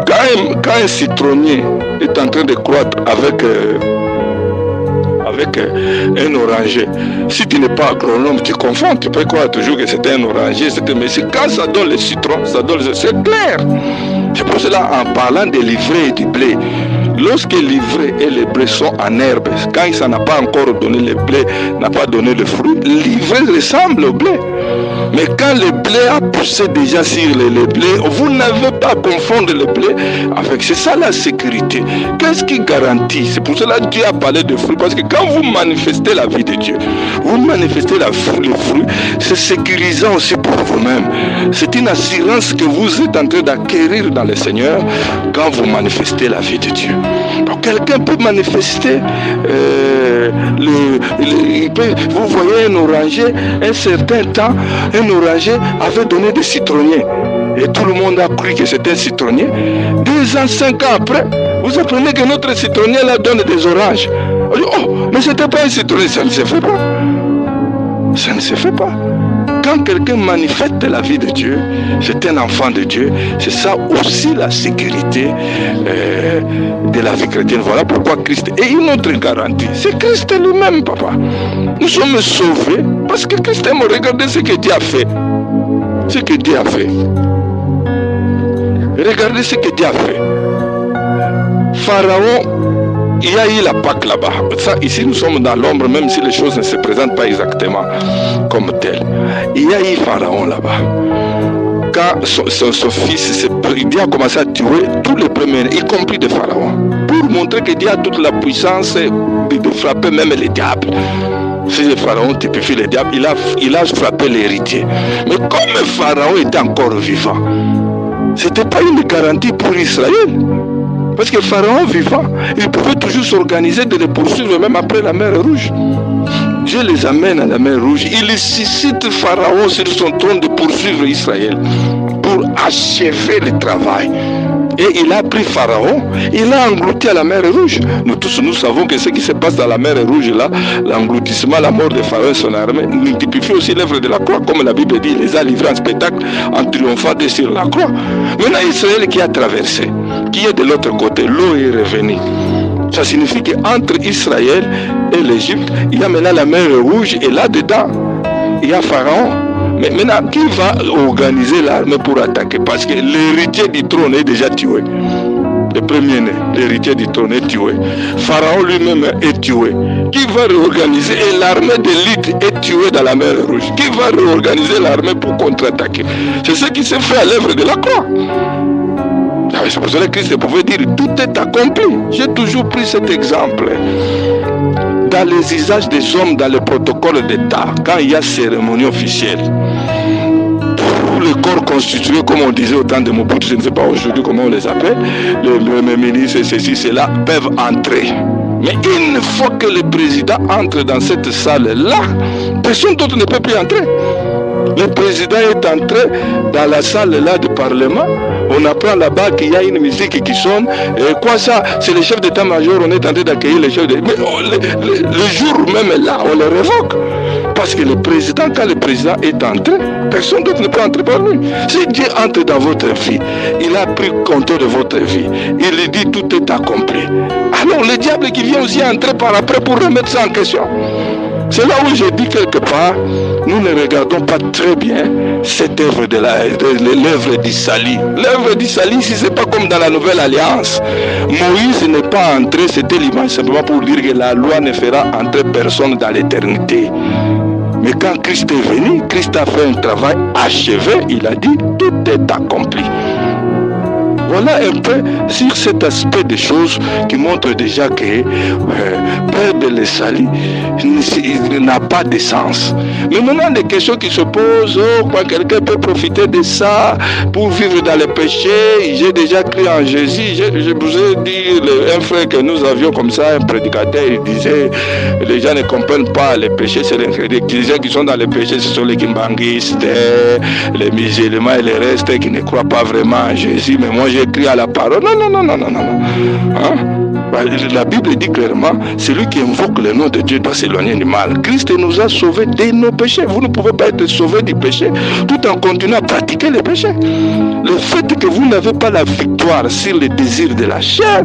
quand un citronnier est en train de croître avec un oranger, si tu n'es pas agronome, tu confonds, tu peux croire toujours que c'est un oranger, mais quand ça donne le citron, c'est clair. C'est pour cela, en parlant de l'ivraie et du blé, lorsque l'ivraie et le blé sont en herbe, quand ça n'a pas encore donné le blé, n'a pas donné le fruit, l'ivraie ressemble au blé. Mais quand le blé a poussé déjà sur les blés, vous n'avez pas à confondre le blé avec... C'est ça la sécurité. Qu'est-ce qui garantit? C'est pour cela que Dieu a parlé de fruits. Parce que quand vous manifestez la vie de Dieu, vous manifestez le fruit, c'est sécurisant aussi pour vous-même. C'est une assurance que vous êtes en train d'acquérir dans le Seigneur quand vous manifestez la vie de Dieu. Donc quelqu'un peut manifester vous voyez un oranger, un certain temps, un oranger avait donné des citronniers. Et tout le monde a cru que c'était un citronnier. 2 ans, 5 ans après, vous apprenez que notre citronnier là donne des oranges. On dit, oh, mais c'était pas un citronnier, ça ne se fait pas. Ça ne se fait pas. Quand quelqu'un manifeste la vie de Dieu, c'est un enfant de Dieu. C'est ça aussi la sécurité de la vie chrétienne. Voilà pourquoi Christ est une autre garantie. C'est Christ lui-même, papa. Nous sommes sauvés parce que Christ est mort. Regardez ce que Dieu a fait. Ce que Dieu a fait. Regardez ce que Dieu a fait. Pharaon, il y a eu la Pâque là-bas. Ça, ici, nous sommes dans l'ombre, même si les choses ne se présentent pas exactement comme telles. Il y a eu Pharaon là-bas. Quand son fils, Dieu a commencé à tuer tous les premiers, y compris de Pharaon, pour montrer que Dieu a toute la puissance de frapper même les diables. Si le Pharaon typifie les diables, il a frappé l'héritier. Mais comme Pharaon était encore vivant, ce n'était pas une garantie pour Israël. Parce que Pharaon vivant, il pouvait toujours s'organiser de les poursuivre même après la mer Rouge. Dieu les amène à la mer Rouge. Il suscite Pharaon sur son trône de poursuivre Israël pour achever le travail. Et il a pris Pharaon, il l'a englouti à la mer Rouge. Nous tous, nous savons que ce qui se passe dans la mer Rouge là, l'engloutissement, la mort de Pharaon et son armée, nous typifie aussi l'œuvre de la croix, comme la Bible dit, il les a livrés en spectacle en triomphant sur la croix. Maintenant Israël qui a traversé, qui est de l'autre côté, l'eau est revenue. Ça signifie qu'entre Israël et l'Égypte, il y a maintenant la mer Rouge et là-dedans, il y a Pharaon. Mais maintenant, qui va organiser l'armée pour attaquer? Parce que l'héritier du trône est déjà tué. Le premier-né, l'héritier du trône est tué. Pharaon lui-même est tué. Qui va réorganiser? Et l'armée d'élite est tuée dans la mer Rouge. Qui va réorganiser l'armée pour contre-attaquer? C'est ce qui s'est fait à l'œuvre de la croix. C'est pour cela que Christ pouvait dire tout est accompli. J'ai toujours pris cet exemple. Dans les usages des hommes, dans le protocole d'État, quand il y a cérémonie officielle, pour le corps constitué, comme on disait au temps de Mobutu, je ne sais pas aujourd'hui comment on les appelle, le premier ministre, ceci, cela, peuvent entrer. Mais une fois que le président entre dans cette salle-là, personne d'autre ne peut plus entrer. Le président est entré dans la salle-là du Parlement. On apprend là-bas qu'il y a une musique qui sonne. Et quoi ça? C'est le chef d'état-major, on est en train d'accueillir le chef d'état. Mais le jour même là, on le révoque. Parce que le président, quand le président est entré, personne d'autre ne peut entrer par lui. Si Dieu entre dans votre vie, il a pris compte de votre vie. Il lui dit tout est accompli. Alors le diable qui vient aussi entrer par après pour remettre ça en question. C'est là où je dis quelque part, nous ne regardons pas très bien cette œuvre de l'œuvre d'Isaïe. L'œuvre d'Isaïe, si ce n'est pas comme dans la Nouvelle Alliance, Moïse n'est pas entré, c'était l'image simplement pour dire que la loi ne fera entrer personne dans l'éternité. Mais quand Christ est venu, Christ a fait un travail achevé, il a dit tout est accompli. Voilà un peu sur cet aspect des choses qui montre déjà que perdre le salut n'a pas de sens. Mais maintenant, des questions qui se posent, quand quelqu'un peut profiter de ça pour vivre dans le péché, j'ai déjà cru en Jésus. Je vous ai dit, un frère que nous avions comme ça, un prédicateur, il disait, les gens ne comprennent pas les péchés, c'est les gens qui sont dans le péché, ce sont les kimbanguistes, les musulmans et les restes qui ne croient pas vraiment en Jésus. Mais moi, j'ai crié à la parole. Non. Hein? La Bible dit clairement, celui qui invoque le nom de Dieu doit s'éloigner du mal. Christ nous a sauvés de nos péchés. Vous ne pouvez pas être sauvé du péché tout en continuant à pratiquer le péché. Le fait que vous n'avez pas la victoire sur les désirs de la chair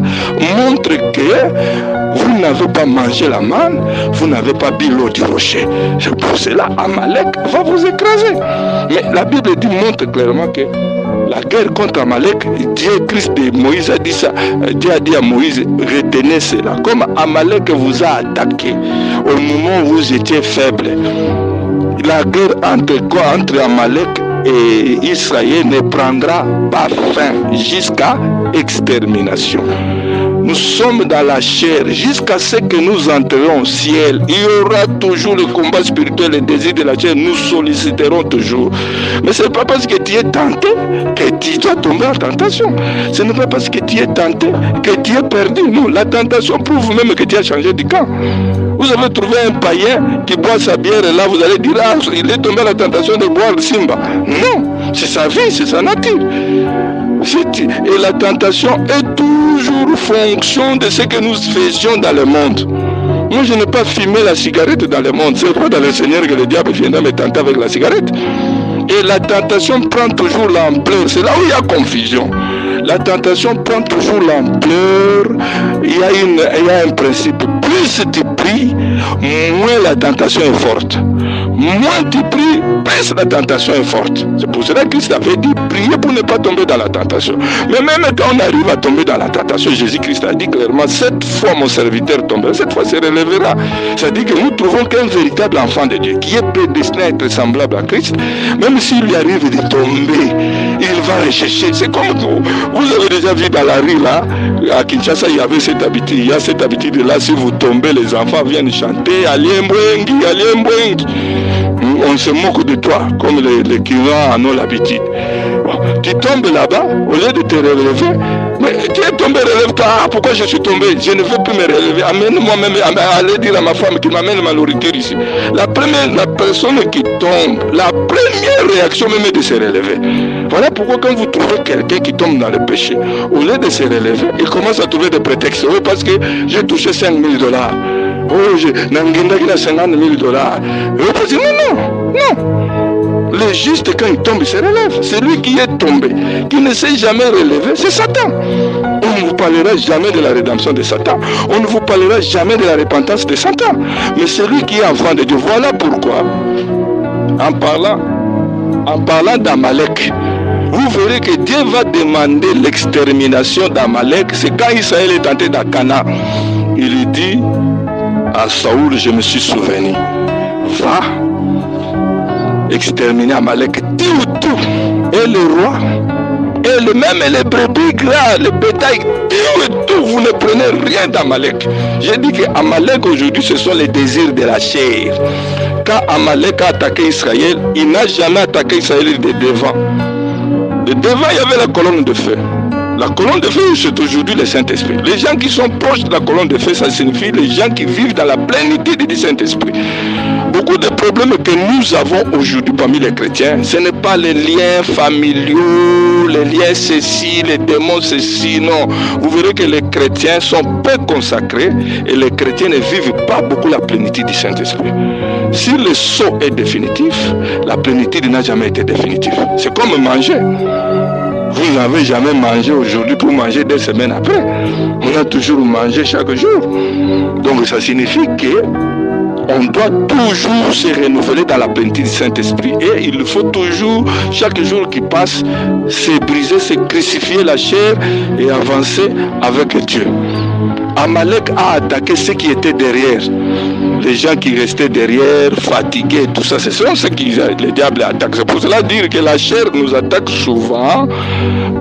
montre que vous n'avez pas mangé la manne, vous n'avez pas bu l'eau du rocher. C'est pour cela Amalek va vous écraser. Mais la Bible montre clairement que la guerre contre Amalek, Dieu, Christ et Moïse a dit ça. Dieu a dit à Moïse, retenez cela. Comme Amalek vous a attaqué au moment où vous étiez faible, la guerre entre Amalek et Israël ne prendra pas fin jusqu'à extermination. Nous sommes dans la chair jusqu'à ce que nous entrions au ciel. Il y aura toujours le combat spirituel, le désir de la chair. Nous solliciterons toujours. Mais ce n'est pas parce que tu es tenté que tu dois tomber en tentation. Ce n'est pas parce que tu es tenté que tu es perdu. Non, la tentation prouve même que tu as changé de camp. Vous avez trouvé un païen qui boit sa bière et là vous allez dire ah, il est tombé à la tentation de boire le Simba. Non, c'est sa vie, c'est sa nature. Et la tentation est toujours fonction de ce que nous faisions dans le monde. Moi, je n'ai pas fumé la cigarette dans le monde. C'est pas dans le Seigneur que le diable viendra me tenter avec la cigarette. Et la tentation prend toujours l'ampleur. C'est là où il y a confusion. La tentation prend toujours l'ampleur. Il y a un principe. Plus tu pries, moins la tentation est forte. Moins tu pries, plus la tentation est forte. C'est pour cela que Christ avait dit prier pour ne pas tomber dans la tentation. Mais même quand on arrive à tomber dans la tentation, Jésus-Christ a dit clairement, cette fois mon serviteur tombera, cette fois se relèvera. C'est-à-dire que nous trouvons qu'un véritable enfant de Dieu qui est prédestiné à être semblable à Christ, même s'il lui arrive de tomber, il va rechercher. C'est comme vous avez déjà vu dans la rue là, à Kinshasa, il y avait cette habitude. Il y a cette habitude là, si vous tombez, les enfants viennent chanter Aliembwengi, Aliembwengi. On se moque de toi, comme les clients en ont l'habitude. Bon, tu tombes là-bas, au lieu de te relever, mais tu es tombé, relève-toi. Ah, pourquoi je suis tombé? Je ne veux plus me relever. Amène-moi même, aller dire à ma femme qui m'amène ma nourriture ici. La personne qui tombe, la première réaction même est de se relever. Voilà pourquoi quand vous trouvez quelqu'un qui tombe dans le péché, au lieu de se relever, il commence à trouver des prétextes. Oui, parce que j'ai touché $5 000. Oh, j'ai 50 000 dollars. Non. Le juste, quand il tombe, il se relève. Celui qui est tombé, qui ne s'est jamais relevé, c'est Satan. On ne vous parlera jamais de la rédemption de Satan. On ne vous parlera jamais de la repentance de Satan. Mais celui qui est enfant de Dieu, voilà pourquoi, en parlant d'Amalek, vous verrez que Dieu va demander l'extermination d'Amalek. C'est quand Israël est entré dans Canaan. Il dit à Saoul, je me suis souvenu, va exterminer Amalek, tout. Et le roi, et même les brebis gras, le bétail, tout, vous ne prenez rien d'Amalek. J'ai dit qu'Amalek aujourd'hui, ce sont les désirs de la chair. Quand Amalek a attaqué Israël, il n'a jamais attaqué Israël de devant. De devant, il y avait la colonne de feu. La colonne de feu, c'est aujourd'hui le Saint-Esprit. Les gens qui sont proches de la colonne de feu, ça signifie les gens qui vivent dans la plénitude du Saint-Esprit. Beaucoup de problèmes que nous avons aujourd'hui parmi les chrétiens, ce n'est pas les liens familiaux, les liens ceci, les démons ceci, non. Vous verrez que les chrétiens sont peu consacrés et les chrétiens ne vivent pas beaucoup la plénitude du Saint-Esprit. Si le saut est définitif, la plénitude n'a jamais été définitive. C'est comme manger. Vous n'avez jamais mangé aujourd'hui pour manger 2 semaines après. On a toujours mangé chaque jour. Donc ça signifie que on doit toujours se renouveler dans la plénitude du Saint-Esprit. Et il faut toujours, chaque jour qui passe, se briser, se crucifier la chair et avancer avec Dieu. Amalek a attaqué ceux qui étaient derrière. Les gens qui restaient derrière, fatigués, tout ça, ce sont ceux qui le diable attaque. C'est pour cela dire que la chair nous attaque souvent.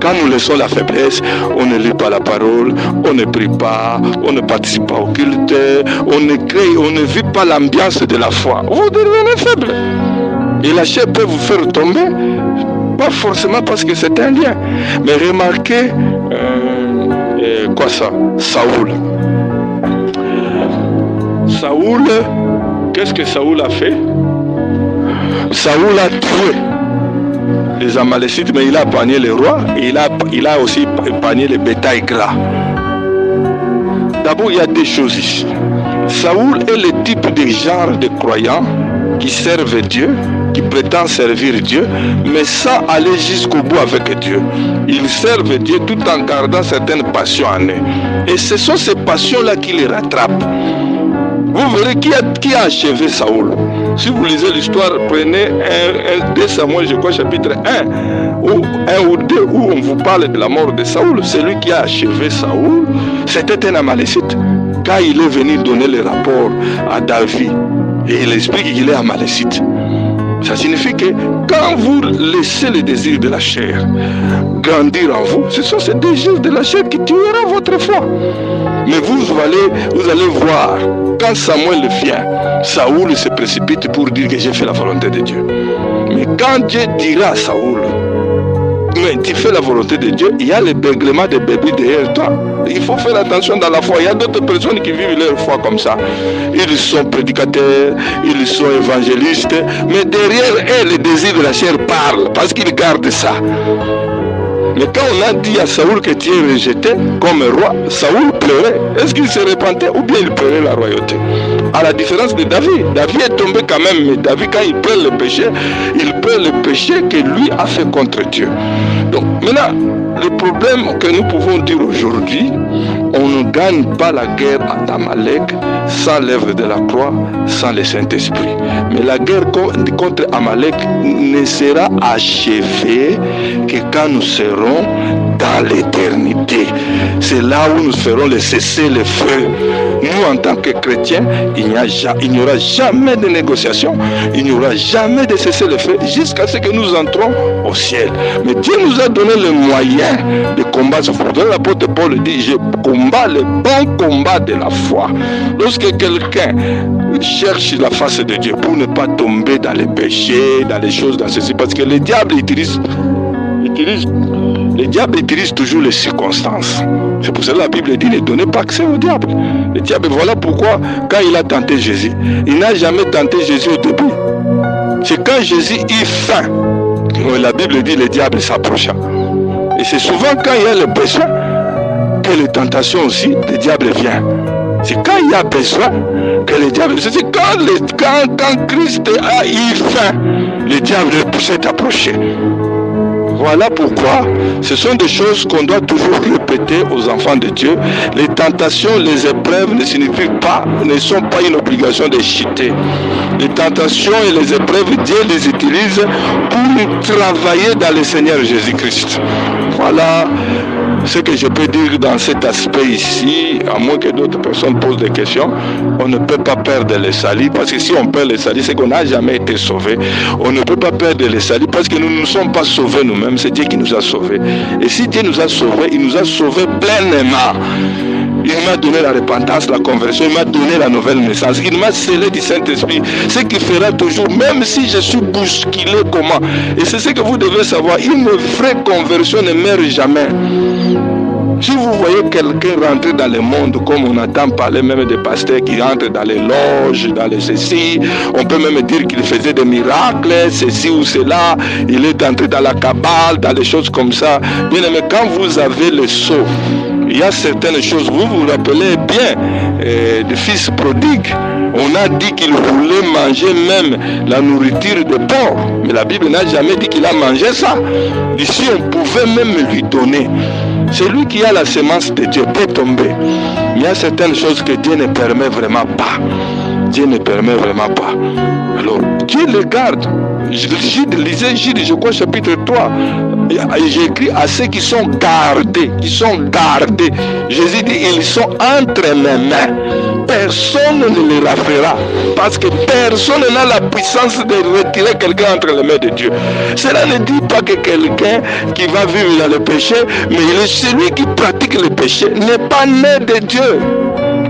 Quand nous laissons la faiblesse, on ne lit pas la parole, on ne prie pas, on ne participe pas au culte, on ne vit pas l'ambiance de la foi. Vous devenez faible. Et la chair peut vous faire tomber, pas forcément parce que c'est un lien. Mais remarquez, Saoul. Saoul, qu'est-ce que Saoul a fait? Saoul a tué les Amalécites, mais il a épargné les rois et il a aussi épargné les bétails gras. D'abord, il y a 2 choses ici. Saoul est le type de genre de croyants qui servent Dieu, qui prétendent servir Dieu, mais sans aller jusqu'au bout avec Dieu. Ils servent Dieu tout en gardant certaines passions en eux. Et ce sont ces passions-là qui les rattrapent. Vous verrez qui a achevé Saoul. Si vous lisez l'histoire, prenez 2 Samuel, je crois, chapitre 1 ou 2, où on vous parle de la mort de Saoul. Celui qui a achevé Saoul, c'était un Amalécite. Quand il est venu donner le rapport à David, et il explique qu'il est Amalécite. Ça signifie que quand vous laissez les désirs de la chair grandir en vous, ce sont ces désirs de la chair qui tueront votre foi. Mais vous allez voir, quand Samuel vient, Saoul se précipite pour dire que j'ai fait la volonté de Dieu. Mais quand Dieu dira à Saoul, mais tu fais la volonté de Dieu, il y a le beuglement des bébés derrière toi. Il faut faire attention dans la foi. Il y a d'autres personnes qui vivent leur foi comme ça. Ils sont prédicateurs, ils sont évangélistes, mais derrière eux, le désir de la chair parle parce qu'ils gardent ça. Mais quand on a dit à Saoul que tu es rejeté comme roi, Saoul pleurait. Est-ce qu'il se repentait ou bien il pleurait la royauté? À la différence de David. David est tombé quand même, mais David, quand il pleure le péché, il pleure le péché que lui a fait contre Dieu. Donc maintenant, le problème que nous pouvons dire aujourd'hui, on ne gagne pas la guerre à Amalek sans l'œuvre de la croix, sans le Saint-Esprit. Mais la guerre contre Amalek ne sera achevée que quand nous serons dans l'éternité. C'est là où nous ferons le cessez-le-feu. Nous, en tant que chrétiens, il n'y aura jamais de négociation, il n'y aura jamais de cessez-le-feu jusqu'à ce que nous entrons au ciel. Mais Dieu nous a donné le moyen de combattre. L'apôtre Paul dit, je combats le bon combat de la foi. Lorsque quelqu'un cherche la face de Dieu pour ne pas tomber dans les péchés, dans les choses, dans ceci, parce que le diable utilise toujours les circonstances. C'est pour cela que la Bible dit ne donnez pas accès au diable. Le diable, voilà pourquoi quand il a tenté Jésus, il n'a jamais tenté Jésus au début. C'est quand Jésus eut faim, la Bible dit le diable s'approcha. Et c'est souvent quand il y a le besoin que les tentations aussi, le diable vient. C'est quand il y a besoin que le diable... C'est quand Christ a eu faim, le diable s'est approché. Voilà pourquoi ce sont des choses qu'on doit toujours répéter aux enfants de Dieu. Les tentations, les épreuves ne sont pas une obligation de chuter. Les tentations et les épreuves, Dieu les utilise pour travailler dans le Seigneur Jésus-Christ. Voilà ce que je peux dire dans cet aspect ici, à moins que d'autres personnes posent des questions. On ne peut pas perdre le salut, parce que si on perd le salut, c'est qu'on n'a jamais été sauvé. On ne peut pas perdre le salut parce que nous ne sommes pas sauvés nous-mêmes, c'est Dieu qui nous a sauvés. Et si Dieu nous a sauvés, il nous a sauvés pleinement. Il m'a donné la repentance, la conversion, il m'a donné la nouvelle naissance, il m'a scellé du Saint-Esprit, ce qui fera toujours, même si je suis bousculé comment. Et c'est ce que vous devez savoir, une vraie conversion ne meurt jamais. Si vous voyez quelqu'un rentrer dans le monde, comme on entend parler même des pasteurs qui rentrent dans les loges, dans les ceci, on peut même dire qu'il faisait des miracles, ceci ou cela, il est entré dans la cabale, dans les choses comme ça. Bien aimé, quand vous avez le sceau, il y a certaines choses, vous vous rappelez bien du fils prodigue. On a dit qu'il voulait manger même la nourriture de porc, mais la Bible n'a jamais dit qu'il a mangé ça. Ici, on pouvait même lui donner. Celui qui a la semence de Dieu peut tomber. Il y a certaines choses que Dieu ne permet vraiment pas. Dieu ne permet vraiment pas. Alors, Dieu les garde. Je lisais Gilles, je crois, chapitre 3. J'ai écrit à ceux qui sont gardés. Jésus dit, ils sont entre mes mains. Personne ne les raflera. Parce que personne n'a la puissance de retirer quelqu'un entre les mains de Dieu. Cela ne dit pas que quelqu'un qui va vivre dans le péché, mais celui qui pratique le péché n'est pas né de Dieu.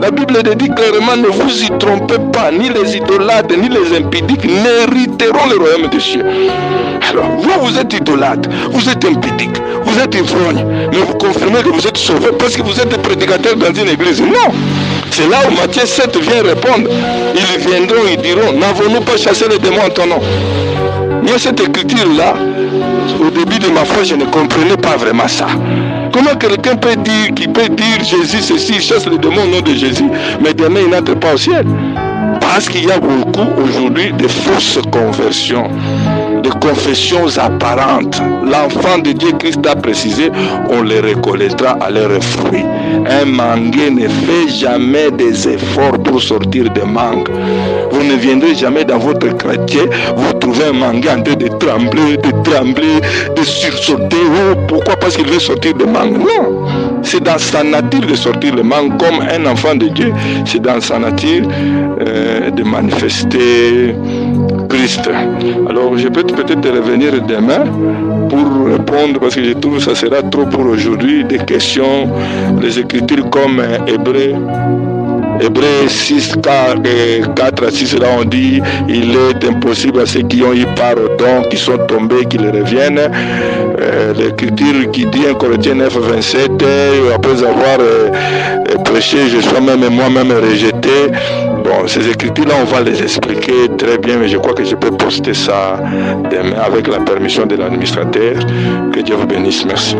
La Bible dit clairement, ne vous y trompez pas, ni les idolâtres, ni les impudiques n'hériteront le royaume des cieux. Alors, vous êtes idolâtre, vous êtes impudique, vous êtes ivrogne, mais vous confirmez que vous êtes sauvé parce que vous êtes prédicateur dans une église. Non! C'est là où Matthieu 7 vient répondre. Ils viendront, ils diront, n'avons-nous pas chassé les démons en ton nom? Moi, cette écriture-là, au début de ma foi, je ne comprenais pas vraiment ça. Comment quelqu'un peut dire Jésus ceci, il chasse les démons au nom de Jésus, mais demain il n'entre pas au ciel? Parce qu'il y a beaucoup aujourd'hui de fausses conversions, de confessions apparentes. L'enfant de Dieu, Christ a précisé, on les reconnaîtra à leurs fruits. Un mangué ne fait jamais des efforts pour sortir des mangues. Vous ne viendrez jamais dans votre quartier, vous trouvez un mangué en train de trembler, de sursauter. Oh, pourquoi? Parce qu'il veut sortir des mangues. Non, c'est dans sa nature de sortir les mangues. Comme un enfant de Dieu, c'est dans sa nature de manifester Christ. Alors je peux peut-être revenir demain pour répondre, parce que je trouve que ça sera trop pour aujourd'hui, des questions, les Écritures comme Hébreux 6, 4 à 6, là on dit il est impossible à ceux qui ont eu part au don, qui sont tombés, qu'ils reviennent. L'écriture qui dit en Corinthiens 9, 27, après avoir prêché, je suis moi-même rejeté. Bon, ces écritures-là, on va les expliquer très bien, mais je crois que je peux poster ça demain avec la permission de l'administrateur. Que Dieu vous bénisse. Merci.